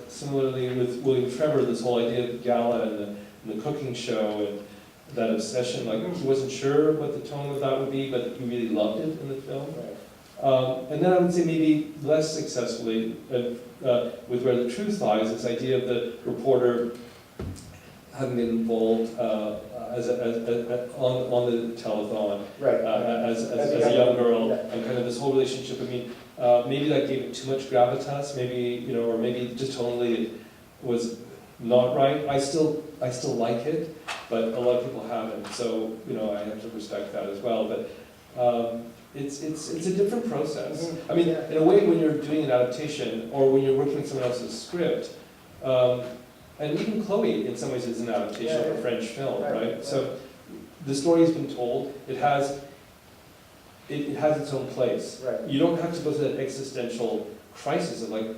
similarly with William Trevor, this whole idea of the gala and the cooking show and that obsession, like he wasn't sure what the tone of that would be, but he really loved it in the film. Right. And then I would say maybe less successfully with Where the Truth Lies, this idea of the reporter having been involved on the telethon Right. as a young girl, Yeah. and kind of this whole relationship. I mean, maybe that gave it too much gravitas, maybe, or maybe just totally it was not right. I still like it, but a lot of people haven't, so I have to respect that as well. But it's a different process. Mhm. I mean, Yeah. in a way, when you're doing an adaptation or when you're working with someone else's script, and even Chloe, in some ways, is an adaptation of a French film, right? So the story's been told. It has its own place. Right. You don't have to go through that existential crisis of like,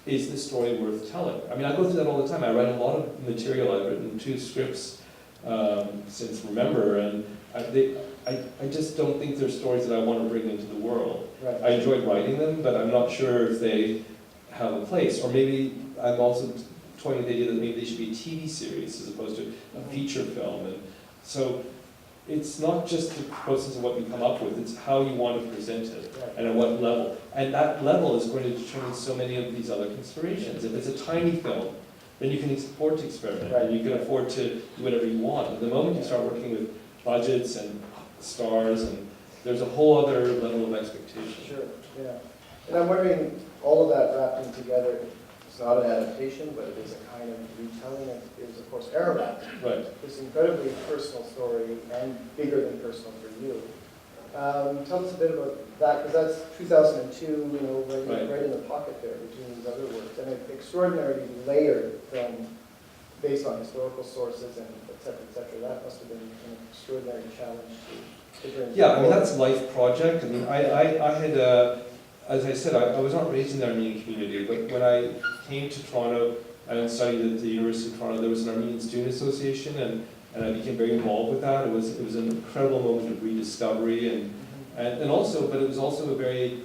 is this story worth telling? I mean, I go through that all the time. I write a lot of material. I've written 2 scripts since Remember, and I just don't think they're stories that I want to bring into the world. Right. I enjoyed writing them, but I'm not sure if they have a place. Or maybe I'm also toying with the idea that maybe they should be a TV series as opposed to a feature film. And so it's not just the process of what you come up with, it's how you want to present it and at what level. And that level is going to determine so many of these other considerations. If it's a tiny film, then you can afford to experiment and you can afford to do whatever you want. But the moment you start working with budgets and stars, and there's a whole other level of expectation. Sure, yeah. And I'm wondering, all of that wrapped in together, it's not an adaptation, but it is a kind of retelling. It is, of course, Ararat. Right. This incredibly personal story, and bigger than personal for you. Tell us a bit about that, because that's 2002, right in the pocket there between these other works, and an extraordinarily layered film based on historical sources and et cetera, That must have been an extraordinary challenge to bring. Yeah, I mean, that's a life project. I mean, I had, as I said, I was not raised in the Armenian community, but when I came to Toronto and studied at the University of Toronto, there was an Armenian Student Association, and I became very involved with that. It was an incredible moment of rediscovery, and also, but it was also a very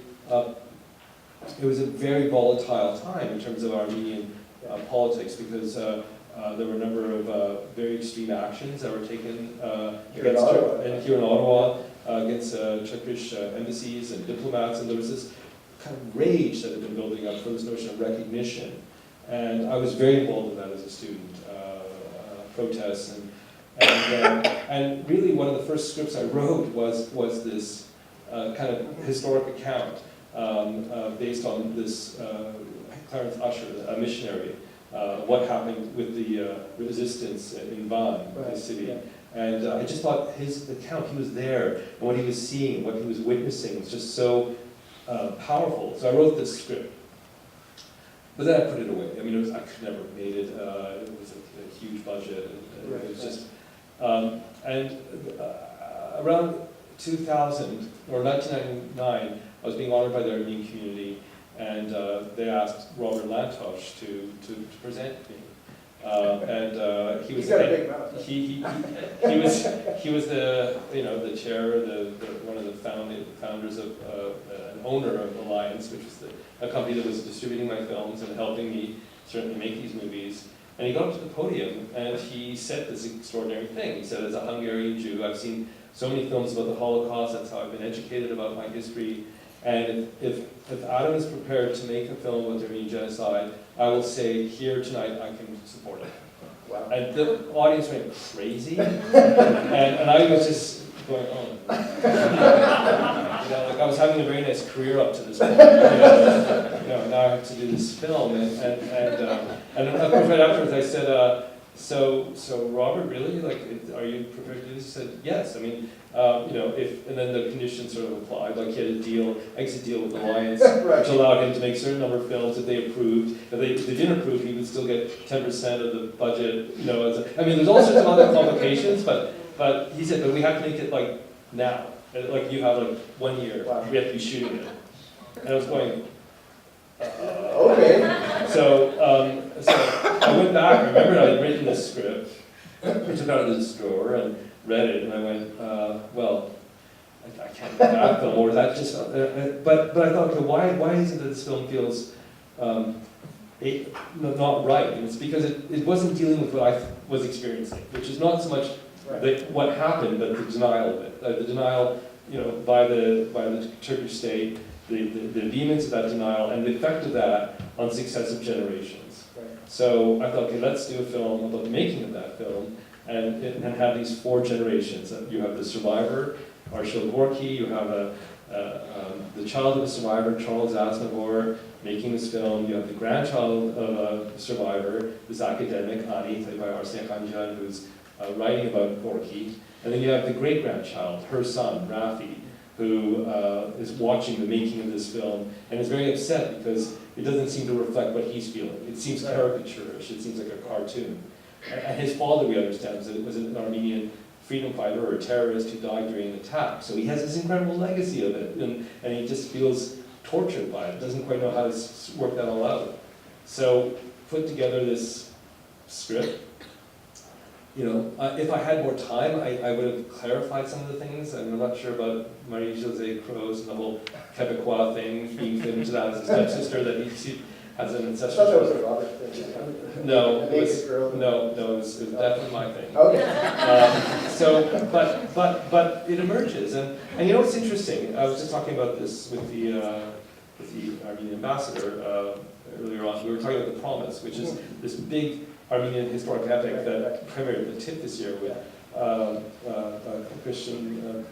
volatile time in terms of Armenian politics, because there were a number of very extreme actions that were taken here in Ottawa against Turkish embassies and diplomats, and there was this kind of rage that had been building up for this notion of recognition. And I was very involved in that as a student, protests, and really one of the first scripts I wrote was this kind of historic account based on this Clarence Usher, a missionary, what happened with the resistance in Van, the city. Yeah. And I just thought his account, he was there, and what he was seeing, what he was witnessing was just so powerful. So I wrote this script. But then I put it away. I mean, I could never have made it. It was a huge budget. And it was just... around 2000, or 1999, I was being honored by the Armenian community, and they asked Robert Lantosh to present me. And he was He's got a big mouth. he was the chair, one of the founders of an owner of Alliance, which was a company that was distributing my films and helping me certainly make these movies. And he got up to the podium and he said this extraordinary thing. He said, as a Hungarian Jew, I've seen so many films about the Holocaust. That's how I've been educated about my history. And if Adam is prepared to make a film about the Armenian genocide, I will say here tonight I can support it. Wow. And the audience went crazy, and I was just going, oh. Like I was having a very nice career up to this point. Now I have to do this film, and of course right afterwards I said, so Robert, really, are you prepared to do this? He said, yes. I mean, and then the conditions sort of applied. Like he had a exit deal with Alliance, which allowed him to make a certain number of films that they approved. If they didn't approve, he would still get 10% of the budget. I mean, there's all sorts of other complications, but he said, but we have to make it now. Like you have 1 year. Wow. We have to be shooting it. And I was going, okay. So I went back. I remembered I had written this script. I took it out of this drawer and read it, and I went, well, I can't make that film, or that just. But I thought, okay, why is it that this film feels not right? And it's because it wasn't dealing with what I was experiencing, which is not so much what happened, but the denial of it. The denial, by the Turkish state, the vehemence of that denial, and the effect of that on successive generations. Right. So I thought, okay, let's do a film about the making of that film and have these 4 generations. You have the survivor, Marshall Gorky, you have the child of a survivor, Charles Aznavour, making this film. You have the grandchild of a survivor, this academic, Ani, played by Arsene Khanjan, who's writing about Gorky. And then you have the great-grandchild, her son, Rafi, who is watching the making of this film and is very upset because it doesn't seem to reflect what he's feeling. It seems caricaturish, it seems like a cartoon. And his father, we understand, was an Armenian freedom fighter or a terrorist who died during an attack. So he has this incredible legacy of it, and he just feels tortured by it, doesn't quite know how to work that all out. So put together this script. You know, if I had more time, I would have clarified some of the things. I'm not sure about Marie-Josée Croze and the whole Quebecois thing, being fit into that as a stepsister, that he has an I ancestral. thought that was a Robert thing. No, The it was, naked girl. no, it was definitely my thing. Okay. So, but it emerges, and you know what's interesting? I was just talking about this with the Armenian ambassador earlier on. We were talking about The Promise, which is this big Armenian historic epic that premiered at the TIFF this year with Christian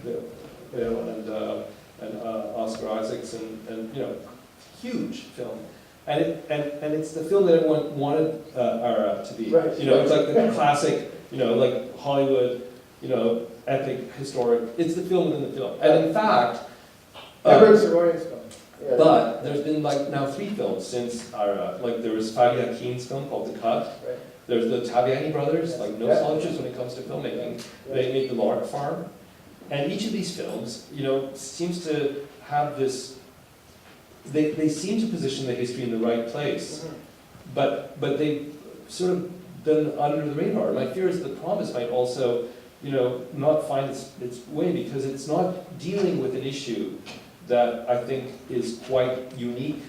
Bale and Oscar Isaacs, and you know, huge film. And it's the film that everyone wanted Ara to be. Right. You know, it's like the classic, you know, like Hollywood, you know, epic, historic. It's the film within the film. And in fact, Edward Soroyan's film. Yeah. but there's been like now 3 films since Ara. Like there was Fadi Akin's film called The Cut. Right. There's the Taviani brothers, like no Yeah. slouches when it comes to filmmaking. Yeah. They made The Lark Farm. And each of these films, you know, seems to have this, they seem to position the history in the right place, but they sort of been under the radar. My fear is The Promise might also, you know, not find its way because it's not dealing with an issue that I think is quite unique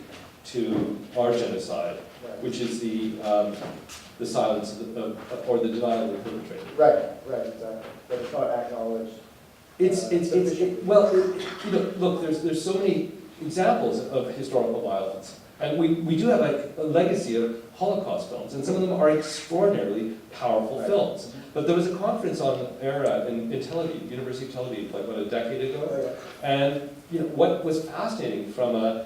to our genocide, Right. which is the silence or the denial of the perpetrator. Right, exactly. But it's not acknowledged. Well, you know, look, there's so many examples of historical violence, and we do have like a legacy of Holocaust films, and some of them are extraordinarily powerful Right. films. But there was a conference on ERA in Tel Aviv, University of Tel Aviv, like a decade ago, Oh, yeah. and you know what was fascinating from a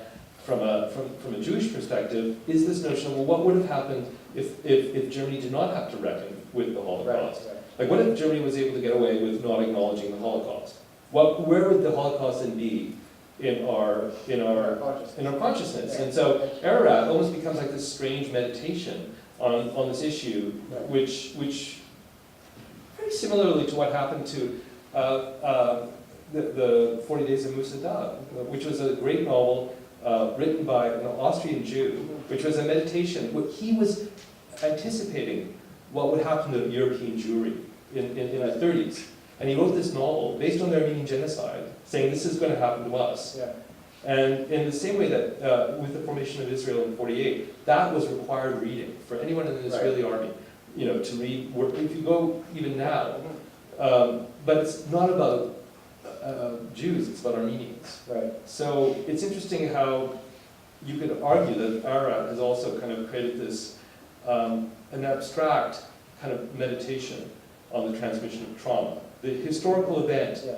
Jewish perspective is this notion of, well, what would have happened if Germany did not have to reckon with the Holocaust? Right. Like, what if Germany was able to get away with not acknowledging the Holocaust? Where would the Holocaust then be in our consciousness? And so Ararat almost becomes like this strange meditation on this issue, Right. which very similarly to what happened to the 40 Days of Musa Dagh, which was a great novel written by an Austrian Jew, which was a meditation. He was anticipating what would happen to European Jewry in the 30s. And he wrote this novel based on the Armenian genocide, saying this is going to happen to us. Yeah. And in the same way that with the formation of Israel in 48, that was required reading for anyone in the Israeli army, you know, to read, if you go even now. But it's not about Jews, it's about Armenians. Right. So it's interesting how you could argue that Ararat has also kind of created this, an abstract kind of meditation on the transmission of trauma. The historical event Yeah.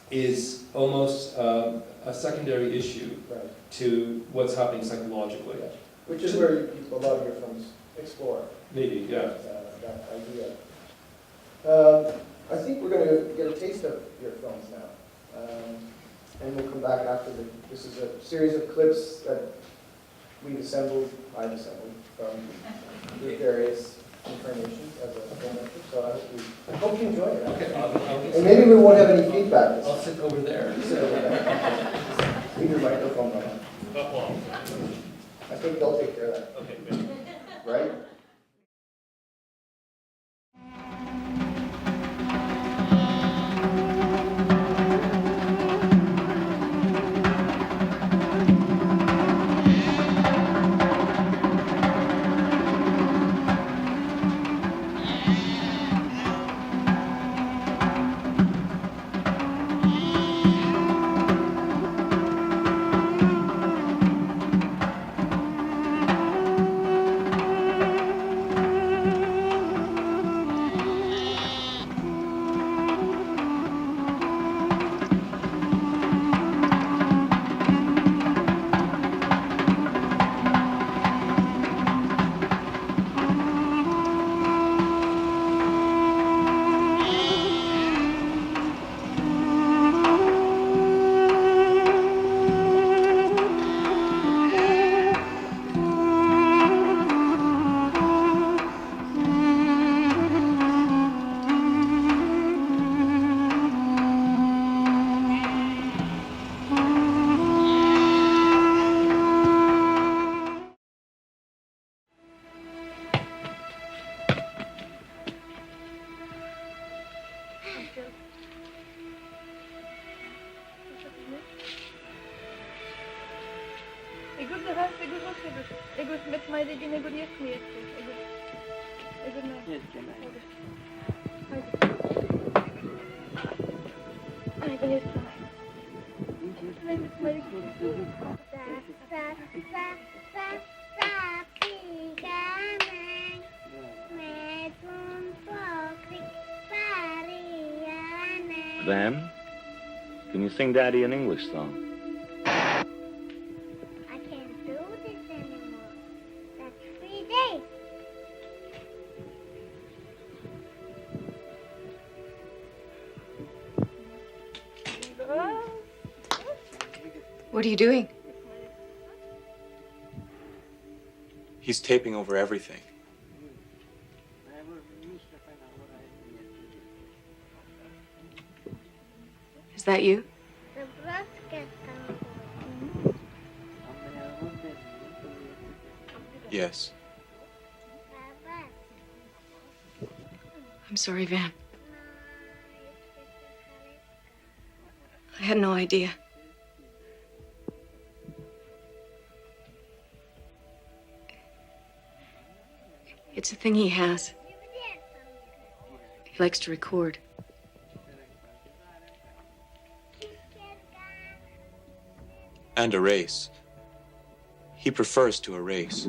is almost a secondary issue Right. to what's happening psychologically. Yeah. Which is where a lot of your films explore. Maybe, yeah. That idea. I think we're going to get a taste of your films now. And we'll come back after this is a series of clips that I've assembled from the various incarnations as a filmmaker. So I hope you enjoy it. Okay, And maybe we won't have any feedback. I'll sit over there. Sit over there. Leave your microphone on. I think they'll take care of that. Okay, good. Right? Ego met mij die dingen die ik meer. Ego nee. Ay, ben esto. Van, can you sing Daddy an English song? I can't do this anymore. That's 3 days. What are you doing? He's taping over everything. Is that you? The brush gets Yes. I'm sorry, Van. I had no idea. It's a thing he has. He likes to record. And erase. He prefers to erase.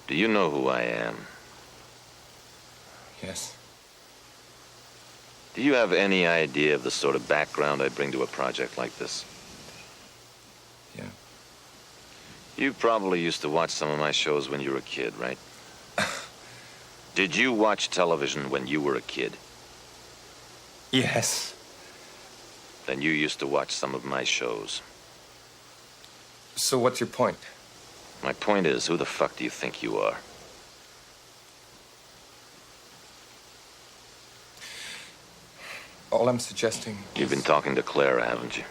Do you know who I am? Yes. Do you have any idea of the sort of background I bring to a project like this? Yeah. You probably used to watch some of my shows when you were a kid, right? Did you watch television when you were a kid? Yes. Then you used to watch some of my shows. So what's your point? My point is, who the fuck do you think you are? All I'm suggesting You've been talking to Clara, haven't you?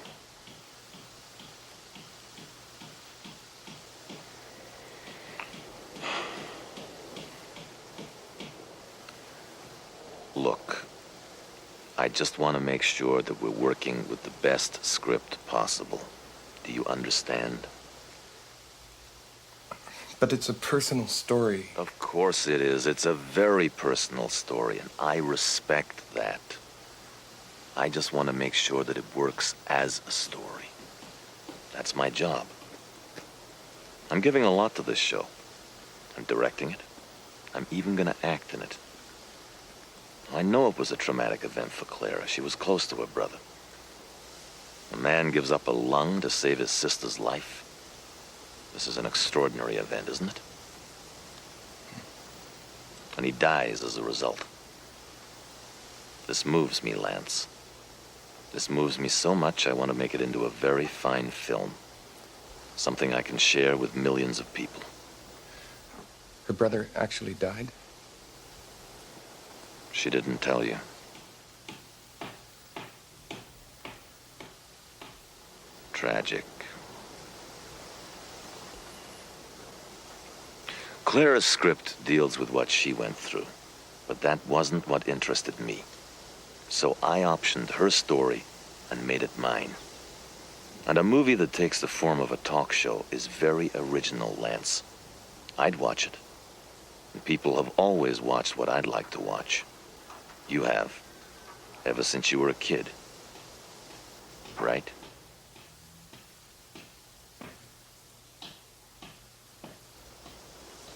Look, I just want to make sure that we're working with the best script possible. Do you understand? But it's a personal story. Of course it is. It's a very personal story, and I respect that. I just want to make sure that it works as a story. That's my job. I'm giving a lot to this show. I'm directing it. I'm even going to act in it. I know it was a traumatic event for Clara. She was close to her brother. A man gives up a lung to save his sister's life. This is an extraordinary event, isn't it? And he dies as a result. This moves me, Lance. This moves me so much I want to make it into a very fine film. Something I can share with millions of people. Her brother actually died? She didn't tell you. Tragic. Clara's script deals with what she went through, but that wasn't what interested me. So I optioned her story and made it mine. And a movie that takes the form of a talk show is very original, Lance. I'd watch it. And people have always watched what I'd like to watch. You have, ever since you were a kid. Right?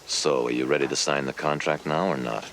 So, are you ready to sign the contract now or not?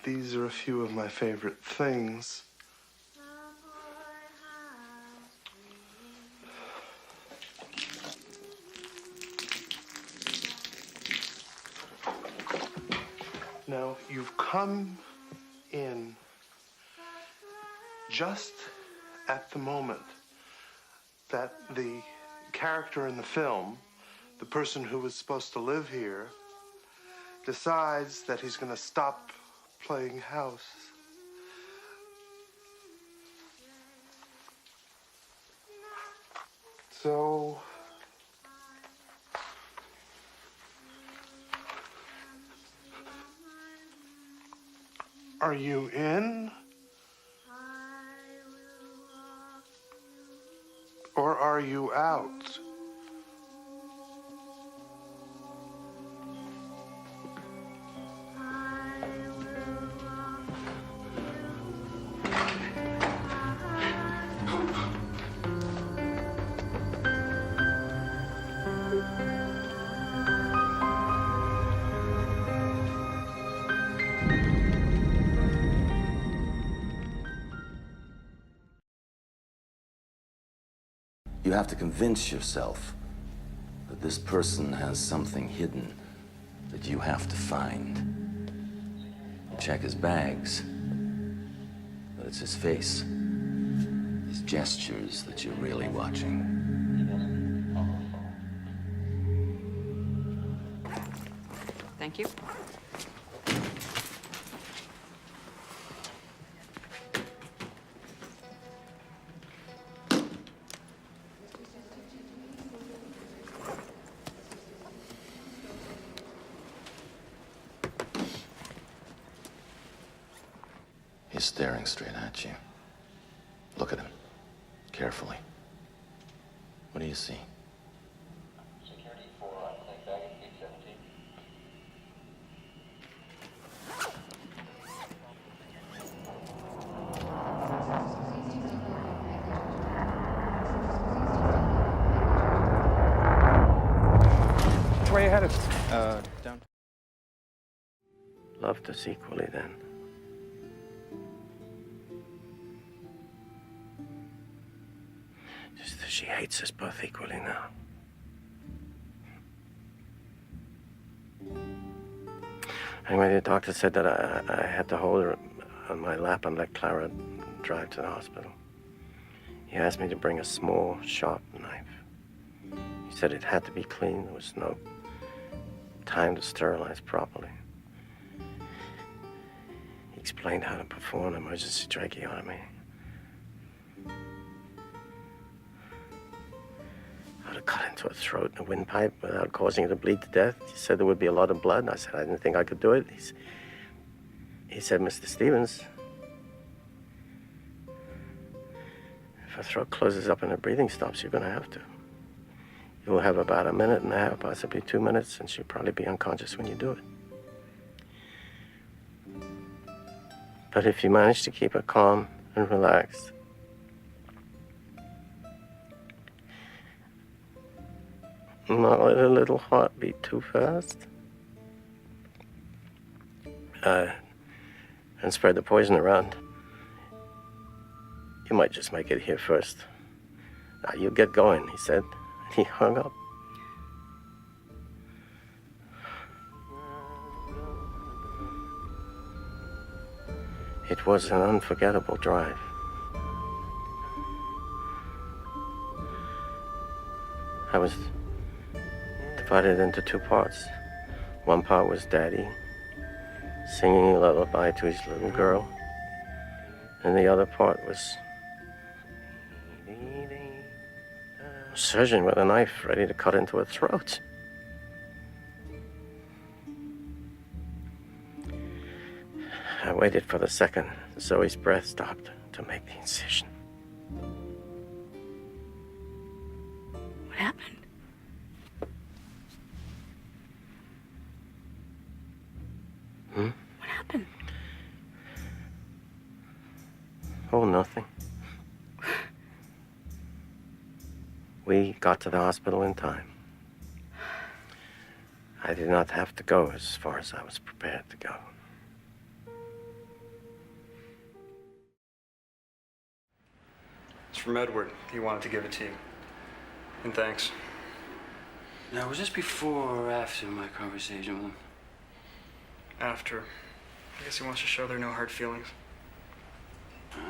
These are a few of my favorite things. Now, you've come in just at the moment that the character in the film, the person who was supposed to live here, decides that he's going to stop playing house. So, are you in? Or are you out? You have to convince yourself that this person has something hidden that you have to find. You check his bags, but it's his face, his gestures that you're really watching. Thank you. He's staring straight at you. Look at him, carefully. What do you see? Security for unclaimed bag at gate 17. Which way you headed? Down. Loved us equally then. Just that she hates us both equally now. Anyway, the doctor said that I had to hold her on my lap and let Clara drive to the hospital. He asked me to bring a small, sharp knife. He said it had to be clean. There was no time to sterilize properly. He explained how to perform an emergency tracheotomy. How to cut into her throat in a windpipe without causing her to bleed to death. He said there would be a lot of blood. I said I didn't think I could do it. He said, Mr. Stevens, if her throat closes up and her breathing stops, you're going to have to. You'll have about 1.5 minutes, possibly 2 minutes, and she'll probably be unconscious when you do it. But if you manage to keep her calm and relaxed, not let her little heart beat too fast, and spread the poison around, you might just make it here first. Now, you get going, he said. He hung up. It was an unforgettable drive. I was divided into 2 parts. One part was Daddy, singing a lullaby to his little girl. And the other part was a surgeon with a knife ready to cut into her throat. I waited for the second Zoe's breath stopped to make the incision. What happened? Hmm? What happened? Oh, nothing. We got to the hospital in time. I did not have to go as far as I was prepared to go. from Edward. He wanted to give it to you. And thanks. Now, was this before or after my conversation with him? After. I guess he wants to show there are no hard feelings. Okay.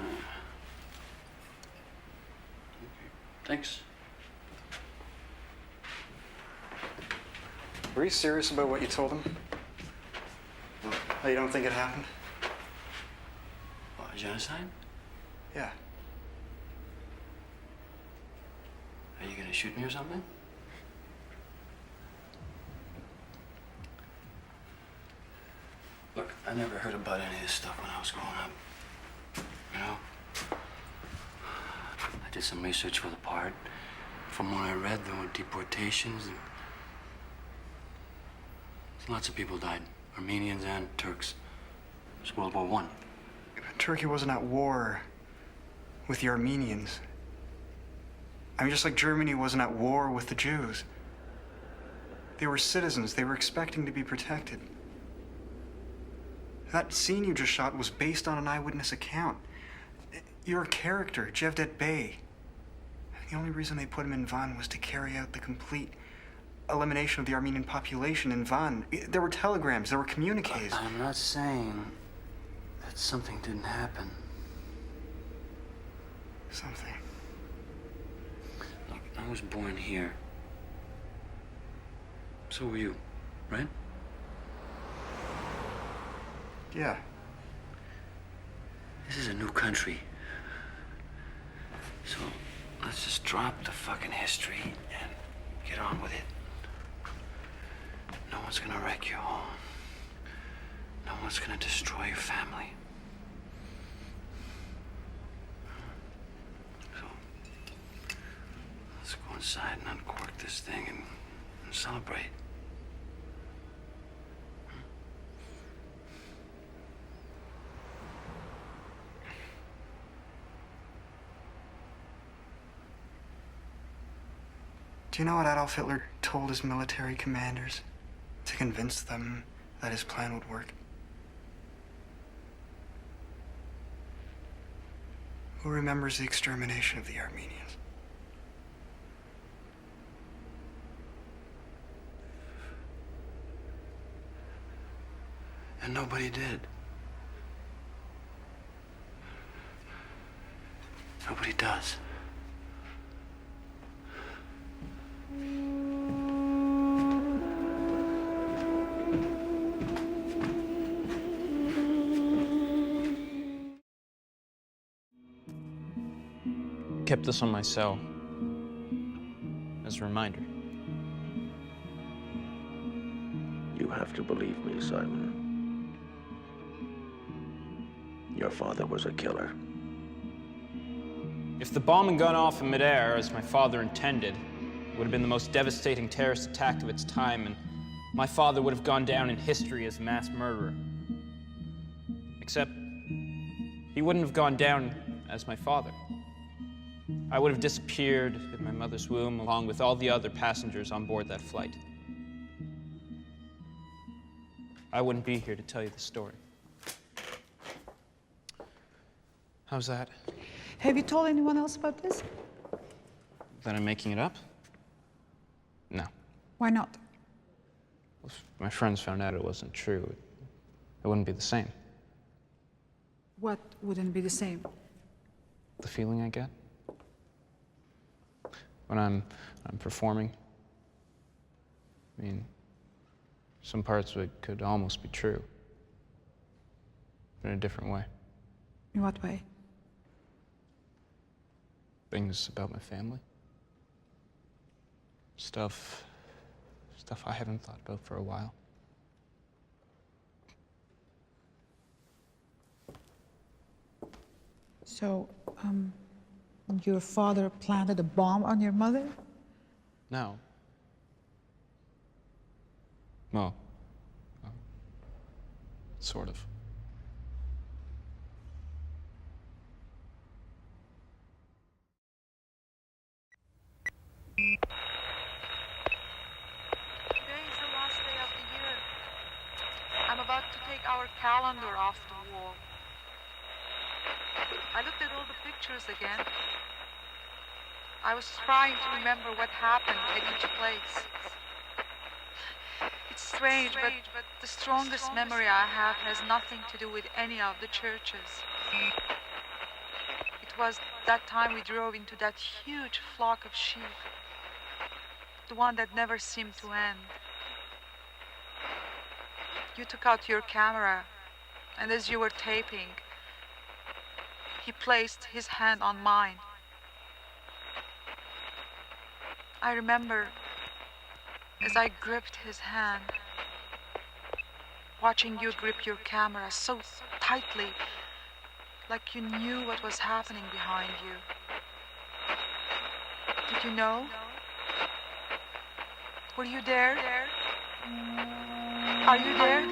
Thanks. Were you serious about what you told him? Oh, you don't think it happened? What, genocide? Yeah. Are you gonna shoot me or something? Look, I never heard about any of this stuff when I was growing up. You know? I did some research for the part. From what I read, there were deportations. And lots of people died. Armenians and Turks. It was World War I. Turkey wasn't at war with the Armenians. I mean, just like Germany wasn't at war with the Jews. They were citizens. They were expecting to be protected. That scene you just shot was based on an eyewitness account. Your character, Jevdet Bey, the only reason they put him in Van was to carry out the complete elimination of the Armenian population in Van. There were telegrams, there were communiques. I'm not saying that something didn't happen. Something. Look, I was born here. So were you, right? Yeah. This is a new country. So let's just drop the fucking history and get on with it. No one's gonna wreck your home. No one's gonna destroy your family. So let's go inside and uncork this thing and celebrate. Do you know what Adolf Hitler told his military commanders to convince them that his plan would work? Who remembers the extermination of the Armenians? And nobody did. Nobody does. Kept this on my cell as a reminder. You have to believe me, Simon. Your father was a killer. If the bomb had gone off in midair, as my father intended, it would have been the most devastating terrorist attack of its time, and my father would have gone down in history as a mass murderer. Except, he wouldn't have gone down as my father. I would have disappeared in my mother's womb along with all the other passengers on board that flight. I wouldn't be here to tell you the story. How's that? Have you told anyone else about this? That I'm making it up? No. Why not? If my friends found out it wasn't true, it wouldn't be the same. What wouldn't be the same? The feeling I get when I'm performing. I mean, some parts of it could almost be true, but in a different way. In what way? Things about my family. Stuff I haven't thought about for a while. So, your father planted a bomb on your mother? No. Well, sort of. Today is the last day of the year. I'm about to take our calendar off the wall. I looked at all the pictures again. I was trying to remember what happened at each place. It's strange, but the strongest memory I have has nothing to do with any of the churches. It was that time we drove into that huge flock of sheep, the one that never seemed to end. You took out your camera, and as you were taping, he placed his hand on mine. I remember, as I gripped his hand, watching you grip your camera so tightly, like you knew what was happening behind you. Did you know? Were you there? Are you there?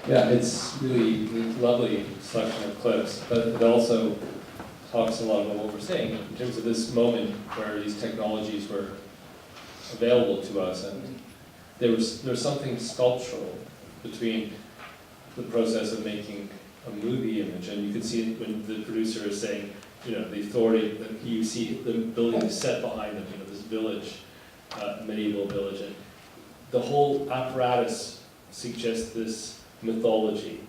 Yeah, it's really a lovely selection of clips, but it also talks a lot about what we're saying in terms of this moment where these technologies were available to us, and there's something sculptural between the process of making a movie image, and you can see it when the producer is saying, you know, the authority, that you see the building is set behind them, you know, this village, medieval village, and the whole apparatus suggests this mythology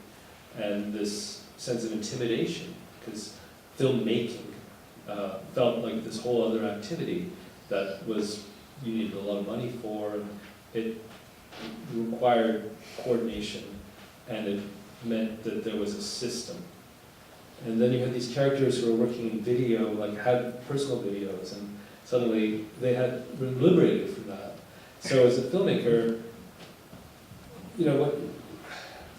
and this sense of intimidation, because filmmaking felt like this whole other activity that was, you needed a lot of money for, and it required coordination, and it meant that there was a system. And then you had these characters who were working in video, like had personal videos, and suddenly they had been liberated from that. So as a filmmaker, you know, what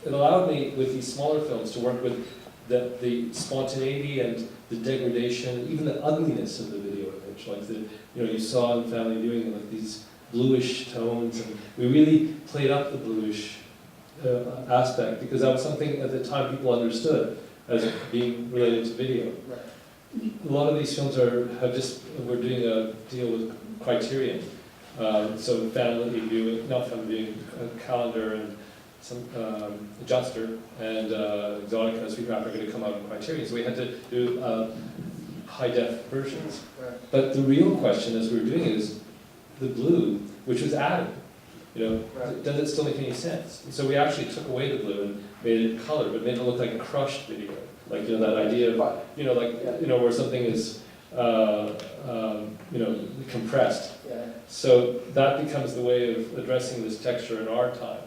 it allowed me with these smaller films to work with the spontaneity and the degradation, even the ugliness of the video image, like you saw in family viewing, like these bluish tones, and we really played up the bluish aspect, because that was something at the time people understood as being related to video. Right. A lot of these films we're doing a deal with Criterion, so family viewing, not family viewing, calendar and some adjuster and Exotica, Sweet Wrap are going to come out in Criterion, so we had to do high-def versions. Right. But the real question as we were doing it is the blue, which was added. You know, Right. does it still make any sense? And so we actually took away the blue and made it color, but made it look like a crushed video. Like, you know, that idea of, you know, like, you know, where something is, you know, compressed. Yeah. So that becomes the way of addressing this texture in our time.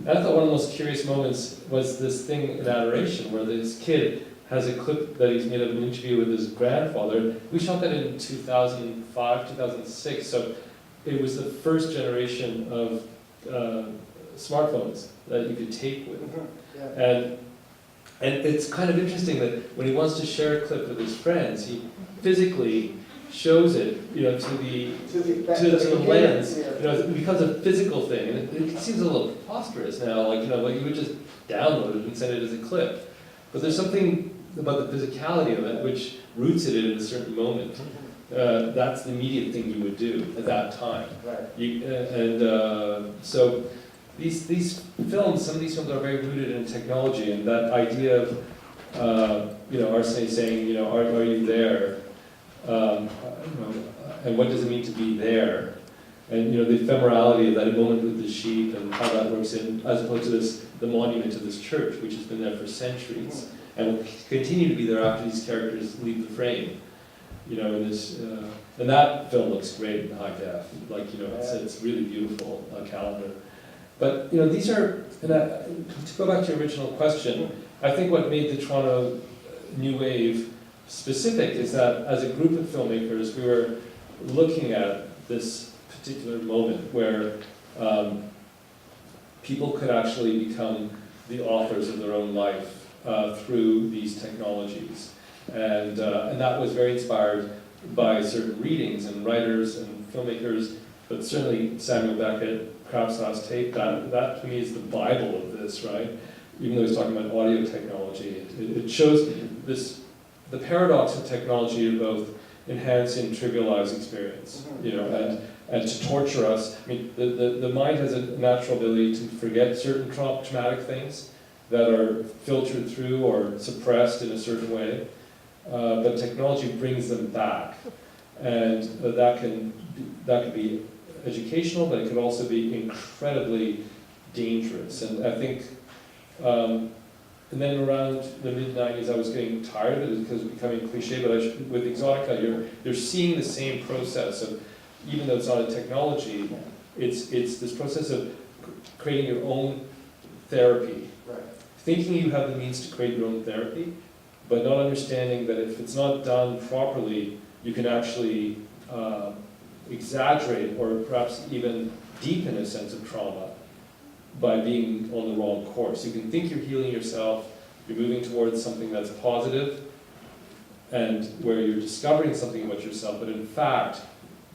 And I thought one of the most curious moments was this thing in Adoration, where this kid has a clip that he's made of an interview with his grandfather. We shot that in 2005, 2006, so it was the first generation of smartphones that you could tape with. Yeah. And it's kind of interesting that when he wants to share a clip with his friends, he physically shows it, you know, to the lens. Yeah. You know, it becomes a physical thing, and it seems a little preposterous now. Like, you know, like you would just download it and send it as a clip. But there's something about the physicality of it which roots it in a certain moment. That's the immediate thing you would do at that time. Right. So these films, some of these films are very rooted in technology, and that idea of, Arsene saying, are you there? And what does it mean to be there? And the ephemerality of that moment with the sheep and how that works in, as opposed to the monument of this church, which has been there for centuries and will continue to be there after these characters leave the frame. And that film looks great in high def. It's really beautiful calendar. But these are, to go back to your original question, I think what made the Toronto New Wave specific is that as a group of filmmakers, we were looking at this particular moment where people could actually become the authors of their own life through these technologies. And that was very inspired by certain readings and writers and filmmakers, but certainly Samuel Beckett, Crab's Last Tape, that to me is the Bible of this, right? Even though he's talking about audio technology, it shows the paradox of technology to both enhance and trivialize experience, and to torture us. I mean, the mind has a natural ability to forget certain traumatic things that are filtered through or suppressed in a certain way, but technology brings them back, and that can be educational, but it can also be incredibly dangerous. And I think, and then around the mid-90s, I was getting tired of it because it was becoming cliche, but with Exotica, you're seeing the same process of, even though it's not a technology, it's this process of creating your own therapy. Right. Thinking you have the means to create your own therapy, but not understanding that if it's not done properly, you can actually exaggerate or perhaps even deepen a sense of trauma by being on the wrong course. You can think you're healing yourself, you're moving towards something that's positive, and where you're discovering something about yourself, but in fact,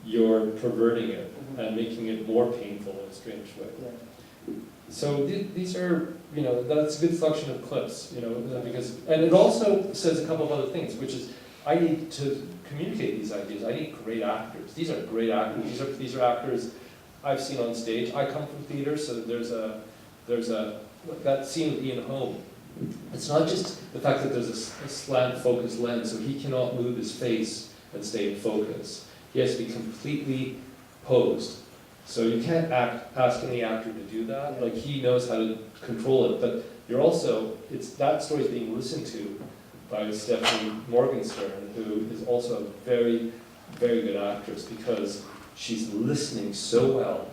you're perverting it and making it more painful in a strange way. Yeah. So these are, that's a good selection of clips, because, and it also says a couple of other things, which is, I need to communicate these ideas. I need great actors. These are great actors. These are actors I've seen on stage. I come from theater, so there's that scene with Ian Holm. It's not just the fact that there's a slant focus lens, so he cannot move his face and stay in focus. He has to be completely posed. So you can't ask any actor to do that. Like, he knows how to control it, but you're also, that story is being listened to by Stephanie Morgenstern, who is also a very, very good actress, because she's listening so well,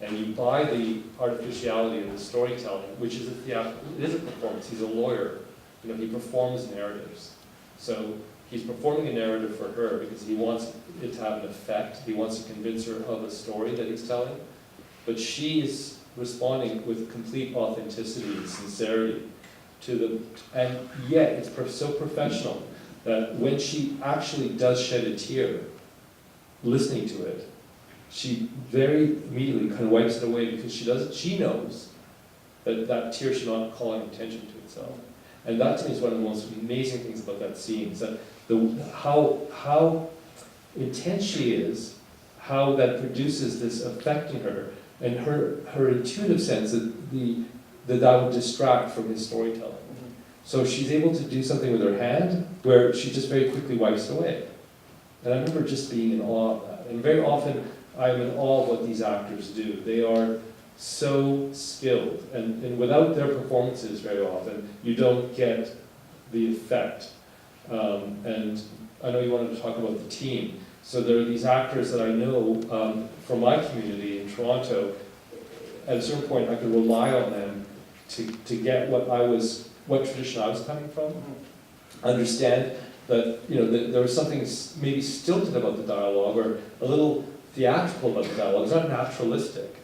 and you buy the artificiality of the storytelling, which is it is a performance. He's a lawyer. He performs narratives. So he's performing a narrative for her because he wants it to have an effect. He wants to convince her of a story that he's telling. But she is responding with complete authenticity and sincerity to and yet it's so professional that when she actually does shed a tear, listening to it, she very immediately kind of wipes it away, because she knows that tear should not call attention to itself. And that to me is one of the most amazing things about that scene, is that how intense she is, how that produces this effect in her, and her intuitive sense that that would distract from his storytelling. So she's able to do something with her hand where she just very quickly wipes it away. And I remember just being in awe of that. And very often I'm in awe of what these actors do. They are so skilled, and without their performances very often, you don't get the effect. And I know you wanted to talk about the team. So there are these actors that I know from my community in Toronto. At a certain point, I could rely on them to get what tradition I was coming from. Understand that there was something maybe stilted about the dialogue, or a little theatrical about the dialogue. It's not naturalistic,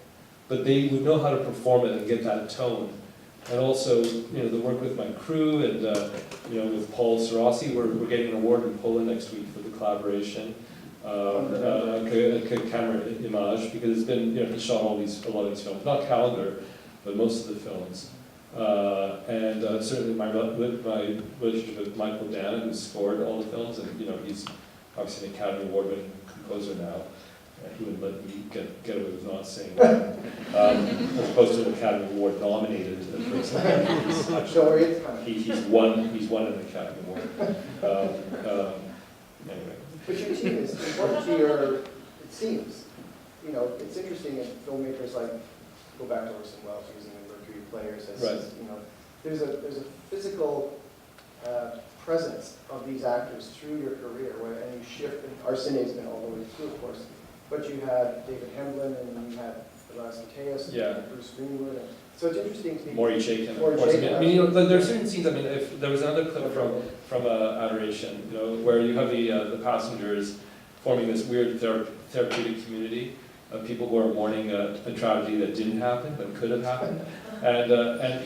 but they would know how to perform it and get that tone. And also, the work with my crew and with Paul Sarasi, we're getting an award in Poland next week for the collaboration. Camera image, because it's been, he shot a lot of these films, not calendar, but most of the films. And certainly my relationship with Michael Dana, who scored all the films, and he's obviously an Academy Award-winning composer now. He wouldn't let me get away with not saying that. As opposed to an Academy Award nominated person. He's won an Academy Award. Anyway. But your team is important to your, it seems, you know, it's interesting if filmmakers like, go back to Orson Welles using the Mercury players as, right. you know, there's a physical presence of these actors through your career, and you shift, and Arsene's been all the way through, of course, but you had David Hemblin, and you had Elias Mateus, and Bruce Greenwood, and so it's interesting to be... Maury Chaykin. I mean, you know, there are certain scenes, I mean, if there was another clip from Adoration, you know, where you have the passengers forming this weird therapeutic community of people who are mourning a tragedy that didn't happen, but could have happened, and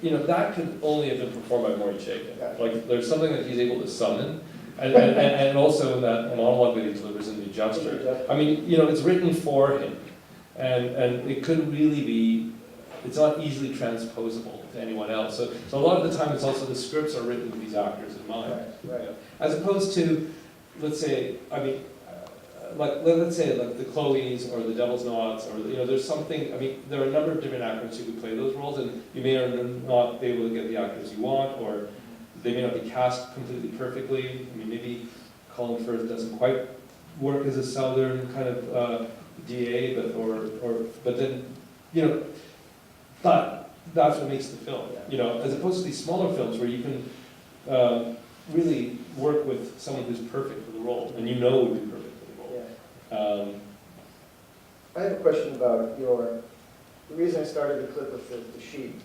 you know, that could only have been performed by Maury Chaykin. Like, there's something that he's able to summon, and also in that monologue that he delivers in The Adjuster. I mean, you know, it's written for him, and it could really be, it's not easily transposable to anyone else. So a lot of the time, it's also the scripts are written with these actors in mind. Right. As opposed to, let's say, I mean, let's say like the Chloes or the Devil's Knots, or you know, there's something. I mean, there are a number of different actors who could play those roles, and you may or not be able to get the actors you want, or they may not be cast completely perfectly. I mean, maybe Colin Firth doesn't quite work as a Southern kind of DA, but then, you know, but that's what makes the film. You know, as opposed to these smaller films where you can really work with someone who's perfect for the role, and you know would be perfect. I have a question about the reason I started the clip with the sheep,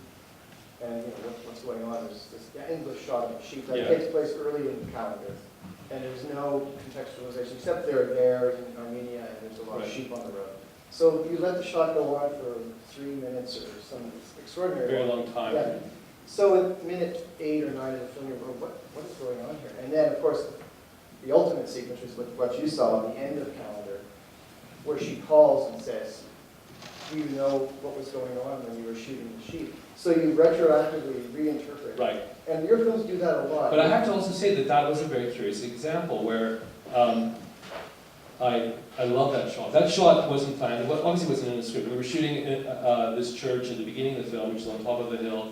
and you know, what's going on. There's this endless shot of the sheep that takes place early in the calendar, and there's no contextualization, except they're there in Armenia, and there's a lot of sheep on the road. So you let the shot go on for 3 minutes or some extraordinary... Very long time. Yeah. So at minute 8 or 9 of the film, you're going, what is going on here? And then, of course, the ultimate sequence is what you saw at the end of the calendar, where she calls and says, do you know what was going on when you were shooting the sheep? So you retroactively reinterpret. Right. And your films do that a lot. But I have to also say that was a very curious example where I love that shot. That shot wasn't planned. It obviously wasn't in the script. We were shooting in this church at the beginning of the film, which is on top of the hill,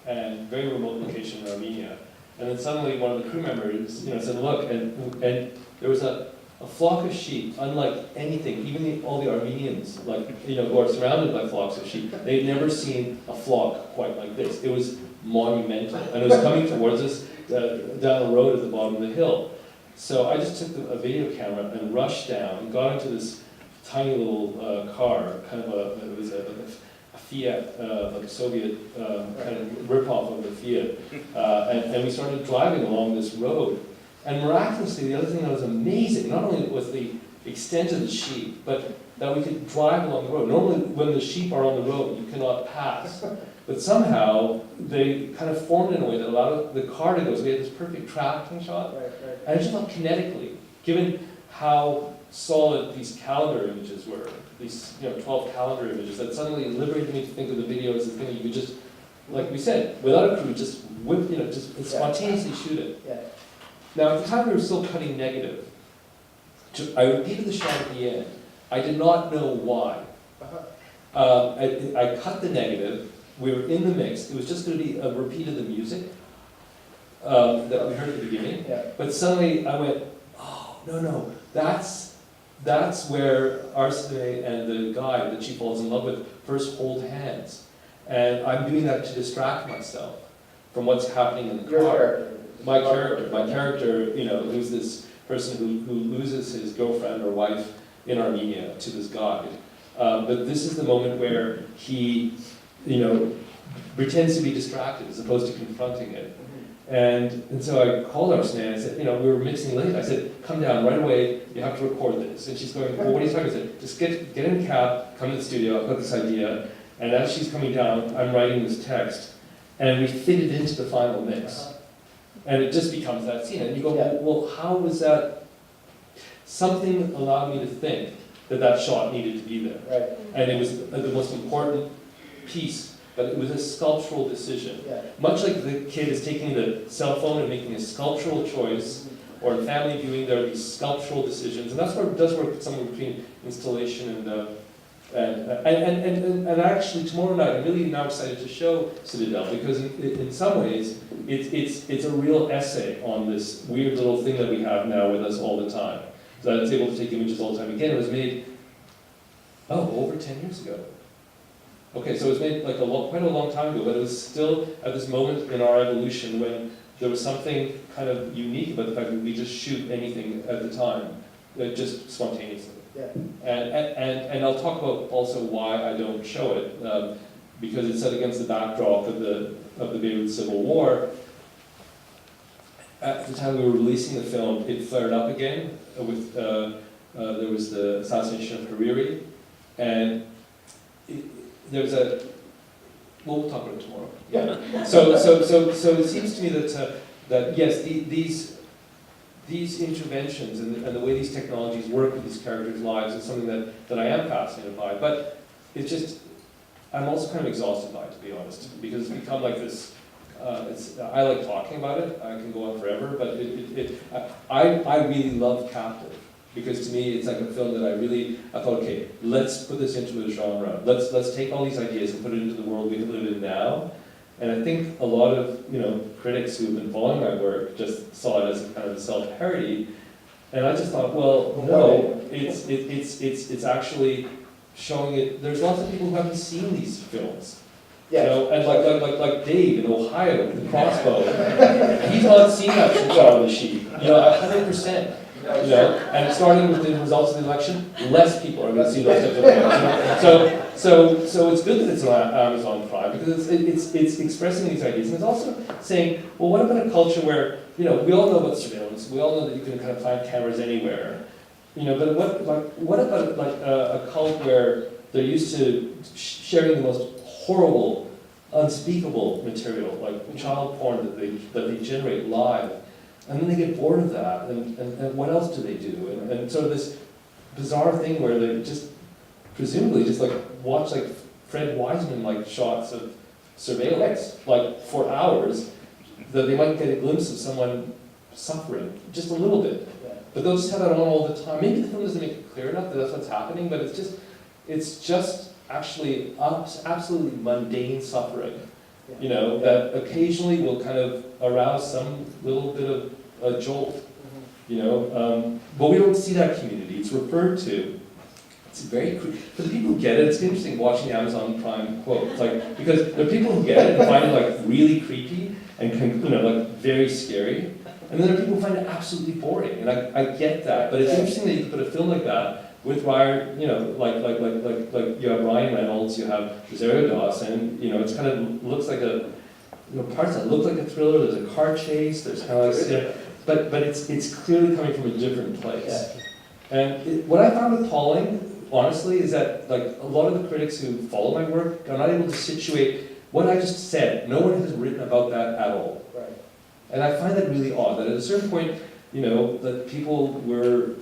and very remote location in Armenia. And then suddenly one of the crew members, you know, said, "Look," and there was a flock of sheep, unlike anything. Even all the Armenians, like, you know, who are surrounded by flocks of sheep, they'd never seen a flock quite like this. It was monumental, and it was coming towards us down the road at the bottom of the hill. So I just took a video camera and rushed down, got into this tiny little car, kind of it was a Fiat, like a Soviet kind of ripoff of the Fiat, and we started driving along this road. And miraculously, the other thing that was amazing, not only was the extent of the sheep, but that we could drive along the road. Normally, when the sheep are on the road, you cannot pass. But somehow, they kind of formed in a way that allowed the car to go. So we had this perfect tracking shot. And it just felt kinetically, given how solid these calendar images were, these 12 calendar images, that suddenly liberated me to think of the video as a thing you could just, like we said, without a crew, just whip, just spontaneously shoot it. Yeah. Now, at the time, we were still cutting negative. I repeated the shot at the end. I did not know why. I cut the negative. We were in the mix. It was just going to be a repeat of the music that we heard at the beginning. Yeah. But suddenly, I went, oh, no, that's where Arsene and the guy that she falls in love with first hold hands. And I'm doing that to distract myself from what's happening in the car. Your character. My character, who's this person who loses his girlfriend or wife in Armenia to this guide. But this is the moment where he, pretends to be distracted as opposed to confronting it. And so I called Arsene and I said, we were mixing late. I said, come down right away, you have to record this. And she's going, well, what are you talking about? I said, just get in a cab, come to the studio, I've got this idea. And as she's coming down, I'm writing this text. And we fit it into the final mix. And it just becomes that scene. And you go, well, how was that? Something allowed me to think that shot needed to be there. Right. And it was the most important piece, but it was a sculptural decision. Yeah. Much like the kid is taking the cell phone and making a sculptural choice or in family viewing, there are these sculptural decisions, and that's where it does work somewhere between installation and actually tomorrow night I'm really now excited to show Citadel, because in some ways it's a real essay on this weird little thing that we have now with us all the time. So I was able to take images all the time. Again, it was made over 10 years ago. Okay, so it was made like quite a long time ago, but it was still at this moment in our evolution when there was something kind of unique about the fact that we just shoot anything at the time, just spontaneously. Yeah. And I'll talk about also why I don't show it, because it's set against the backdrop of the Beirut Civil War. At the time we were releasing the film, it flared up again with there was the assassination of Hariri, and there was a. We'll talk about it tomorrow. Yeah. So it seems to me that yes, these interventions and the way these technologies work with these characters' lives is something that I am fascinated by. But it's just, I'm also kind of exhausted by it, to be honest, because it's become like this. I like talking about it. I can go on forever, but I really love Captive, because to me it's like a film that I thought, okay, let's put this into a genre. Let's take all these ideas and put it into the world we live in now. And I think a lot of critics who have been following my work just saw it as a kind of a self-parody, and I just thought, well, no, it's actually showing it. There's lots of people who haven't seen these films. Yeah. And like Dave in Ohio with the crossbow, he's not seen that from Shaun of the Sheep. 100%. And starting with the results of the election, less people are going to see those types of films. So it's good that it's on Amazon Prime, because it's expressing these ideas, and it's also saying, well, what about a culture where we all know about surveillance, we all know that you can kind of find cameras anywhere, but what about a cult where they're used to sharing the most horrible, unspeakable material, like child porn that they generate live. And then they get bored of that, and what else do they do? And sort of this bizarre thing where they just, presumably, just watch Fred Wiseman shots of surveillance, for hours, that they might get a glimpse of someone suffering, just a little bit. But they'll just have that on all the time. Maybe the film doesn't make it clear enough that that's what's happening, but it's just actually absolutely mundane suffering. That occasionally will kind of arouse some little bit of a jolt, but we don't see that community. It's referred to. It's very, for the people who get it, it's interesting watching the Amazon Prime quote. It's because there are people who get it and find it really creepy and very scary, and then there are people who find it absolutely boring, and I get that, but it's interesting that you put a film like that with Ryan, you have Ryan Reynolds, you have Rosario Dawson, it's kind of looks like parts that look like a thriller. There's a car chase. There's kind of but it's clearly coming from a different place. And what I found with Pauling, honestly, is that a lot of the critics who follow my work are not able to situate what I just said. No one has written about that at all. Right. And I find that really odd. That at a certain point, that people were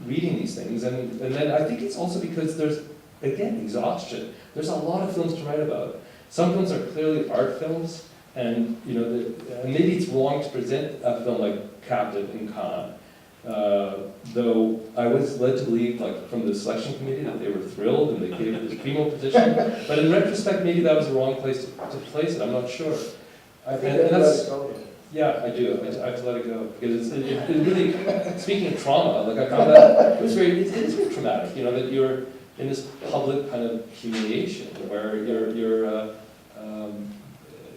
reading these things, and then I think it's also because there's, again, exhaustion. There's a lot of films to write about. Some films are clearly art films, and and maybe it's wrong to present a film like Captive in Cannes, though I was led to believe, from the selection committee, that they were thrilled and they gave it this primo position. But in retrospect, maybe that was the wrong place to place it. I'm not sure. Yeah, I do. I have to let it go, because it really, speaking of trauma, I found that it is very traumatic. That you're in this public kind of humiliation where you're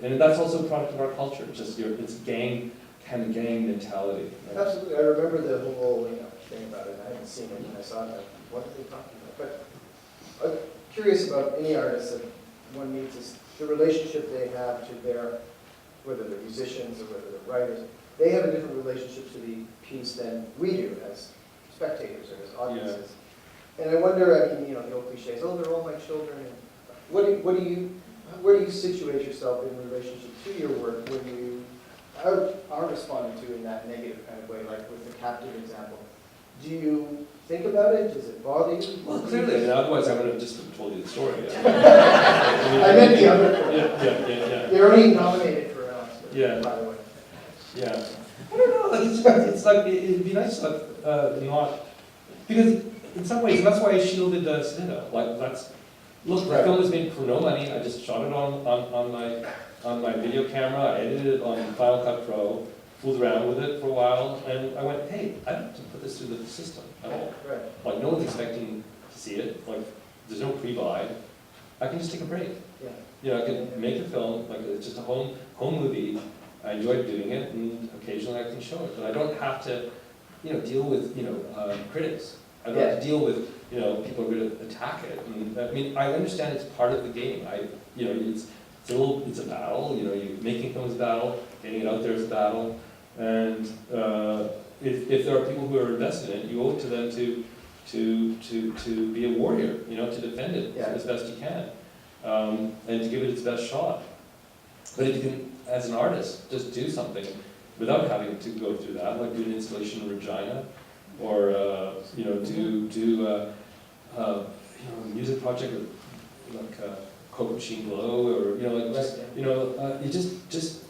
and that's also a product of our culture. It's gang mentality. Right? Absolutely, I remember the whole thing about it. I haven't seen it when I saw it. What are they talking about? But I'm curious about any artist that one meets, the relationship they have to their, whether they're musicians or whether they're writers. They have a different relationship to the piece than we do as spectators or as audiences. Yeah. And I wonder, the old cliches, they're all my children. And where do you situate yourself in relationship to your work when you are responding to in that negative kind of way, like with the Captive example? Do you think about it? Does it bother you? Well, clearly, otherwise I would have just told you the story. I meant the other. Yeah. You're only nominated for an Oscar, by the way. Yeah. I don't know, like, it's like, it'd be nice to not, because in some ways, and that's why I shielded Cinema. Like, look, the film was made for no money. I just shot it on my video camera. I edited it on Final Cut Pro, fooled around with it for a while, and I went, hey, I don't have to put this through the system at all. Right. Like, no one's expecting to see it. Like, there's no pre-buy. I can just take a break. Yeah. You know, I can make a film, like it's just a home movie. I enjoy doing it, and occasionally I can show it. But I don't have to, deal with, critics. I don't have to deal with, people are going to attack it. And, I mean, I understand it's part of the game. It's a battle. Making films is a battle, getting it out there is a battle. And if there are people who are invested in it, you owe it to them to be a warrior, to defend it as best you can, and to give it its best shot. But if you can, as an artist, just do something without having to go through that, like do an installation in Regina, or do a music project with like Coke Machine Glow, or you just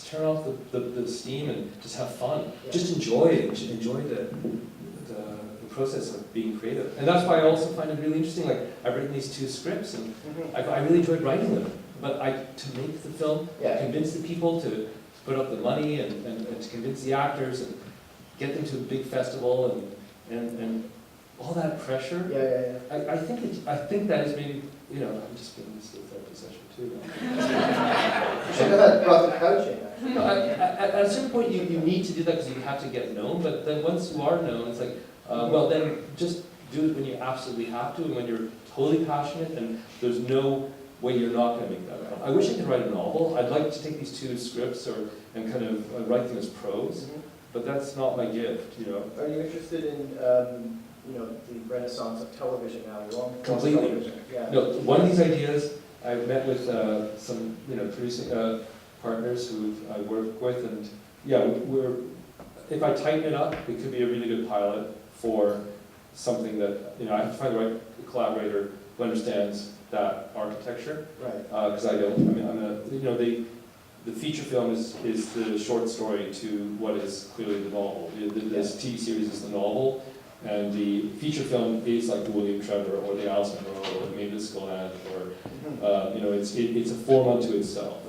turn off the steam and just have fun. Yeah. Just enjoy the process of being creative. And that's why I also find it really interesting. Like, I've written these 2 scripts, and I really enjoyed writing them. But to make the film, convince the people to put up the money, and to convince the actors, and get them to a big festival, and all that pressure. Yeah. I think that is maybe, I'm just giving this a therapy session too. You should have brought the couch in. At a certain point, you need to do that because you have to get known. But then once you are known, it's like, well, then just do it when you absolutely have to, and when you're totally passionate, and there's no way you're not going to make that film. I wish I could write a novel. I'd like to take these 2 scripts and kind of write them as prose, but that's not my gift, Are you interested in, the renaissance of television now? Completely. Television. Yeah. No, one of these ideas, I've met with some, producing partners who I work with, and if I tighten it up, it could be a really good pilot for something that, I have to find the right collaborator who understands that architecture. Right. Because I don't. I mean, the feature film is the short story to what is clearly the novel. This TV series is the novel, and the feature film is like the William Trevor or the Alice Munro or the Mavis Golan, or it's a form unto itself.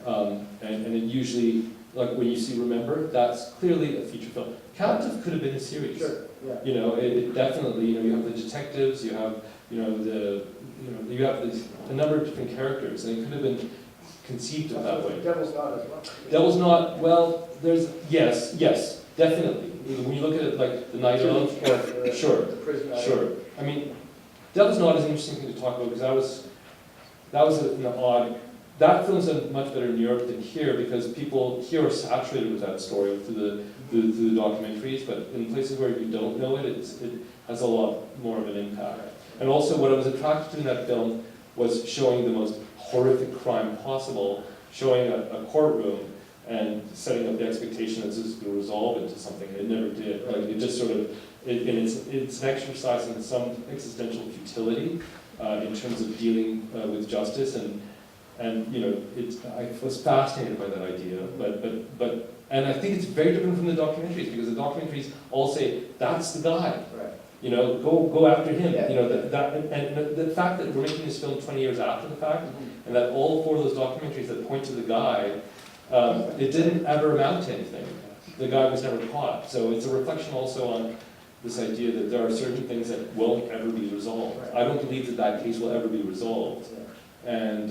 Right. And it usually, like when you see Remember, that's clearly a feature film. Captive could have been a series. Sure. Yeah. It definitely. You have the detectives. You have you have a number of different characters, and it could have been conceived of that way. Devil's Knot as well. Devil's Knot, well, there's, yes, definitely. When you look at it like the Night of, sure. I mean, Devil's Knot is an interesting thing to talk about, because that was an odd, that film's done much better in Europe than here, because people here are saturated with that story through the documentaries, but in places where you don't know it, it has a lot more of an impact. And also what I was attracted to in that film was showing the most horrific crime possible, showing a courtroom and setting up the expectation that this is going to resolve into something. It never did. Like, it just sort of, it's an exercise in some existential futility in terms of dealing with justice, and I was fascinated by that idea, and I think it's very different from the documentaries, because the documentaries all say, that's the guy. Right. Go after him. Yeah. And the fact that we're making this film 20 years after the fact, and that all 4 of those documentaries that point to the guy, it didn't ever amount to anything. The guy was never caught. So it's a reflection also on this idea that there are certain things that won't ever be resolved. Right. I don't believe that case will ever be resolved. Yeah. And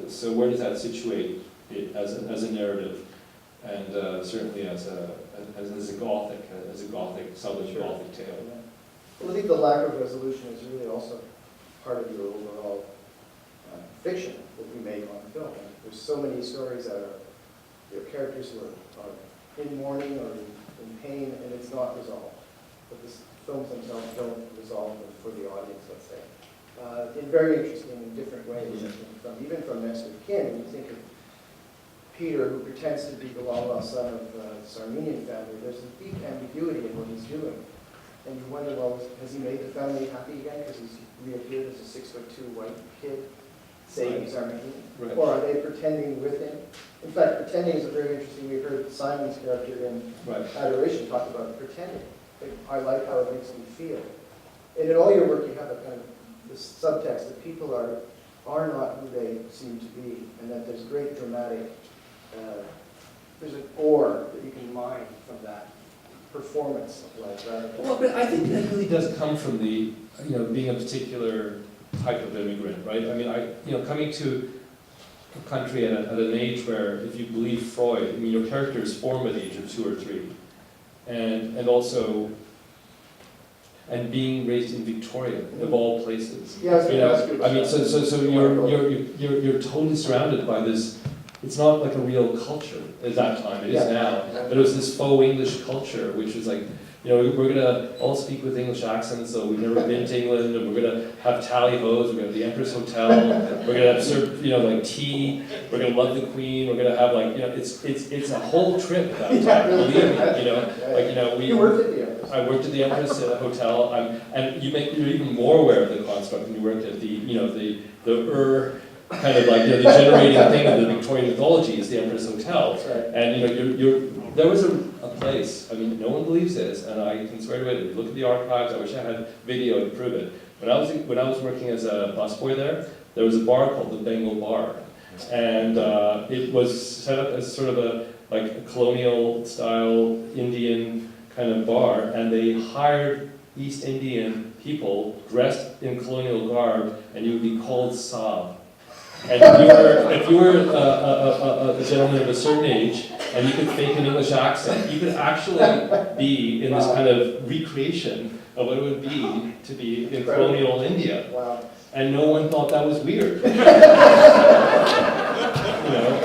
so where does that situate it as a narrative, and certainly as a Gothic Southern Gothic tale? Yeah. Well, I think the lack of resolution is really also part of your overall fiction that you make on film. And there's so many stories that are your characters who are in mourning or in pain, and it's not resolved. But the films themselves don't resolve them for the audience, let's say. In very interesting and different ways. Even from Next of Kin, when you think of Peter, who pretends to be the long-lost son of this Armenian family, there's a deep ambiguity in what he's doing. And you wonder, well, has he made the family happy again because he's reappeared as a 6'2" white kid? saying he's Armenian? Right. Or are they pretending with him? In fact, pretending is a very interesting, we heard Simon's character in Adoration talk about pretending. Like, I like how it makes me feel. And in all your work, you have a kind of this subtext that people are not who they seem to be, and that there's great dramatic, there's an ore that you can mine from that performance of life, rather than... Well, but I think that really does come from the, being a particular type of immigrant, right? I mean, coming to a country at an age where, if you believe Freud, I mean, your character is formed at the age of 2 or 3, and also, and being raised in Victoria, of all places. Yeah, I mean, so you're totally surrounded by this. It's not like a real culture at that time. It is now. But it was this faux English culture, which was like, we're gonna all speak with English accents, so we've never been to England, and we're gonna have tally-hos, we're gonna have the Empress Hotel, we're gonna have serve, like tea, we're gonna love the Queen, we're gonna have it's a whole trip that time, believe me, You worked at the Empress. I worked at the Empress Hotel, and you're even more aware of the construct when you worked at the kind of like the generating thing of the Victorian mythology is the Empress Hotel, and there was a place. I mean, no one believes this, and I can swear to it. If you look at the archives, I wish I had video to prove it. When I was working as a busboy there was a bar called the Bengal Bar, and it was set up as sort of a colonial style Indian kind of bar, and they hired East Indian people dressed in colonial garb, and you would be called Saab. And if you were a gentleman of a certain age, and you could fake an English accent, you could actually be in this kind of recreation of what it would be to be in colonial India. Wow. And no one thought that was weird.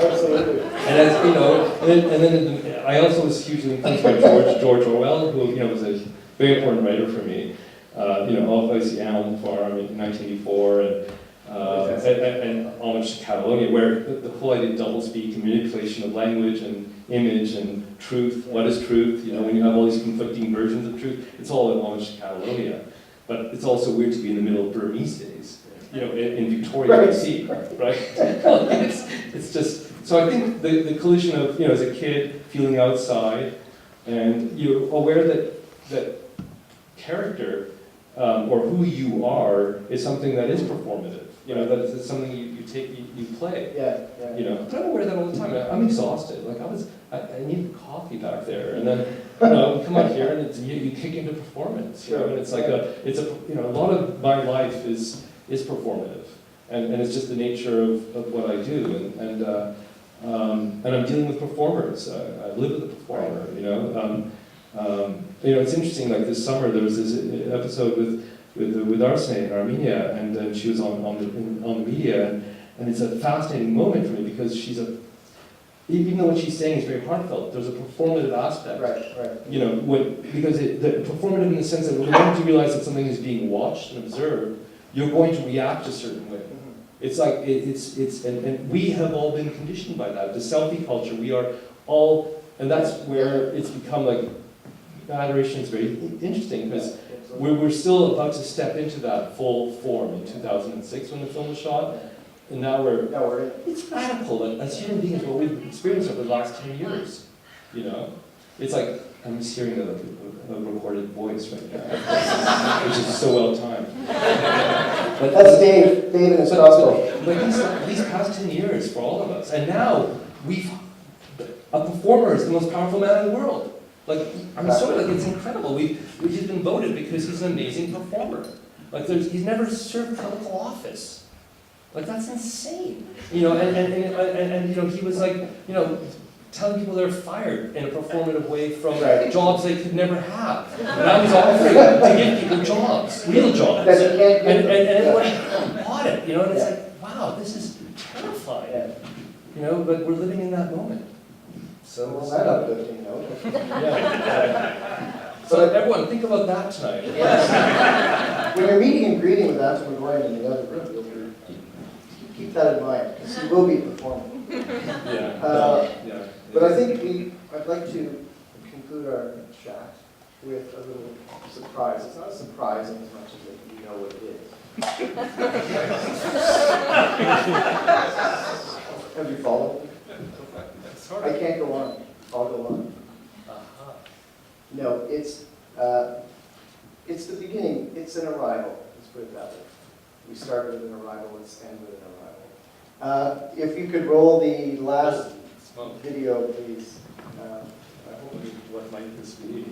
Absolutely. And then I also was hugely influenced by George Orwell, who was a very important writer for me. Obviously Animal Farm in 1984, and Homage to Catalonia, where the whole idea of doublespeak and manipulation of language and image and truth, what is truth, when you have all these conflicting versions of truth, it's all in Homage to Catalonia. But it's also weird to be in the middle of Burmese days, in Victoria, BC, right? It's just, so I think the collision of, as a kid, feeling outside, and you're aware that character, or who you are, is something that is performative. That it's something you play. But I'm aware of that all the time. I'm exhausted. I needed coffee back there, and then come out here and you kick into performance. And it's like a lot of my life is performative, and it's just the nature of what I do, and I'm dealing with performers. I live with a performer. It's interesting. Like this summer, there was this episode with Arsene in Armenia, and she was on the media, and it's a fascinating moment for me because even though what she's saying is very heartfelt, there's a performative aspect. Right. Because the performative in the sense that when you realize that something is being watched and observed, you're going to react a certain way. It's like and we have all been conditioned by that. The selfie culture, we are all, and that's where it's become like. Adoration is very interesting because we're still about to step into that full form in 2006 when the film was shot, and now we're it's radical. As human beings, what we've experienced over the last 10 years, it's like I'm just hearing a recorded voice right now, which is so well timed. But that's Dave in his gospel. But these past 10 years for all of us, and now a performer is the most powerful man in the world. It's incredible. He's been voted because he's an amazing performer. He's never served political office. That's insane. And he was telling people they're fired in a performative way from jobs they could never have. And now he's offering to give people jobs, real jobs. And everybody bought it. And it's like, wow, this is terrifying. But we're living in that moment. So well, that uplifting note. So everyone, think about that tonight. Yes. When you're meeting and greeting with Anton Egoyan in the other room, keep that in mind, because he will be performing. But I think I'd like to conclude our chat with a little surprise. It's not surprising as much as you know what it is. Have you followed? I can't go on. I'll go on. No, it's the beginning. It's an arrival. Let's put it that way. We start with an arrival. Let's end with an arrival. If you could roll the last video, please. What might this be?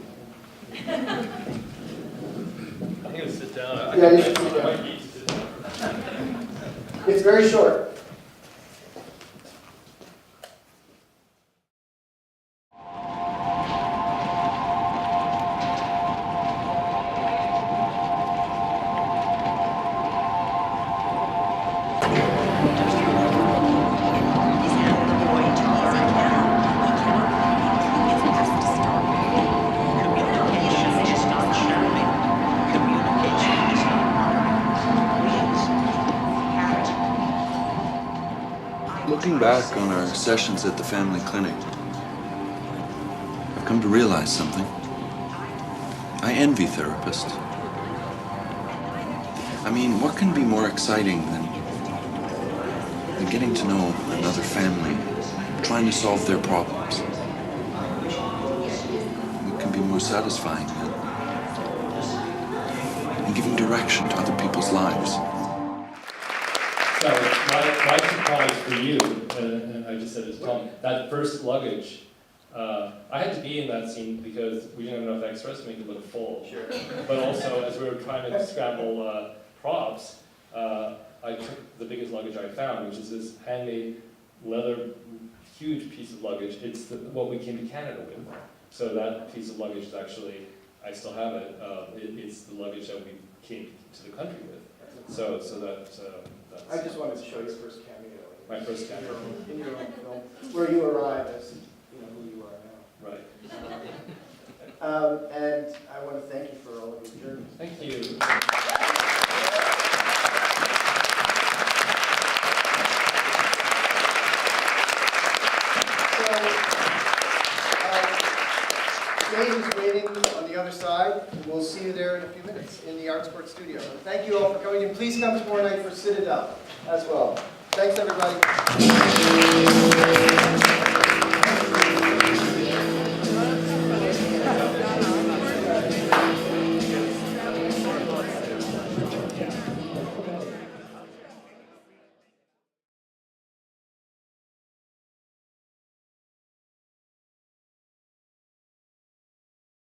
I'm going to sit down. Yeah, you should sit down. It's very short. Looking back on our sessions at the family clinic, I've come to realize something. I envy therapists. I mean, what can be more exciting than getting to know another family, trying to solve their problems? What can be more satisfying than giving direction to other people's lives? So my surprise for you, and I just said it to Tom, that first luggage, I had to be in that scene because we didn't have enough extras to make it look full. Sure. But also, as we were trying to scramble props, I took the biggest luggage I found, which is this handmade leather, huge piece of luggage. It's what we came to Canada with. So that piece of luggage is actually, I still have it. It's the luggage that we came to the country with. So that's I just wanted to show your first cameo. My first cameo. In your own film, where you arrive as who you are now. Right. And I want to thank you for all of your journeys. Thank you. Dave is waiting on the other side, and we'll see you there in a few minutes in the Art Sport Studio. And thank you all for coming, and please come tomorrow night for Citadel as well. Thanks, everybody.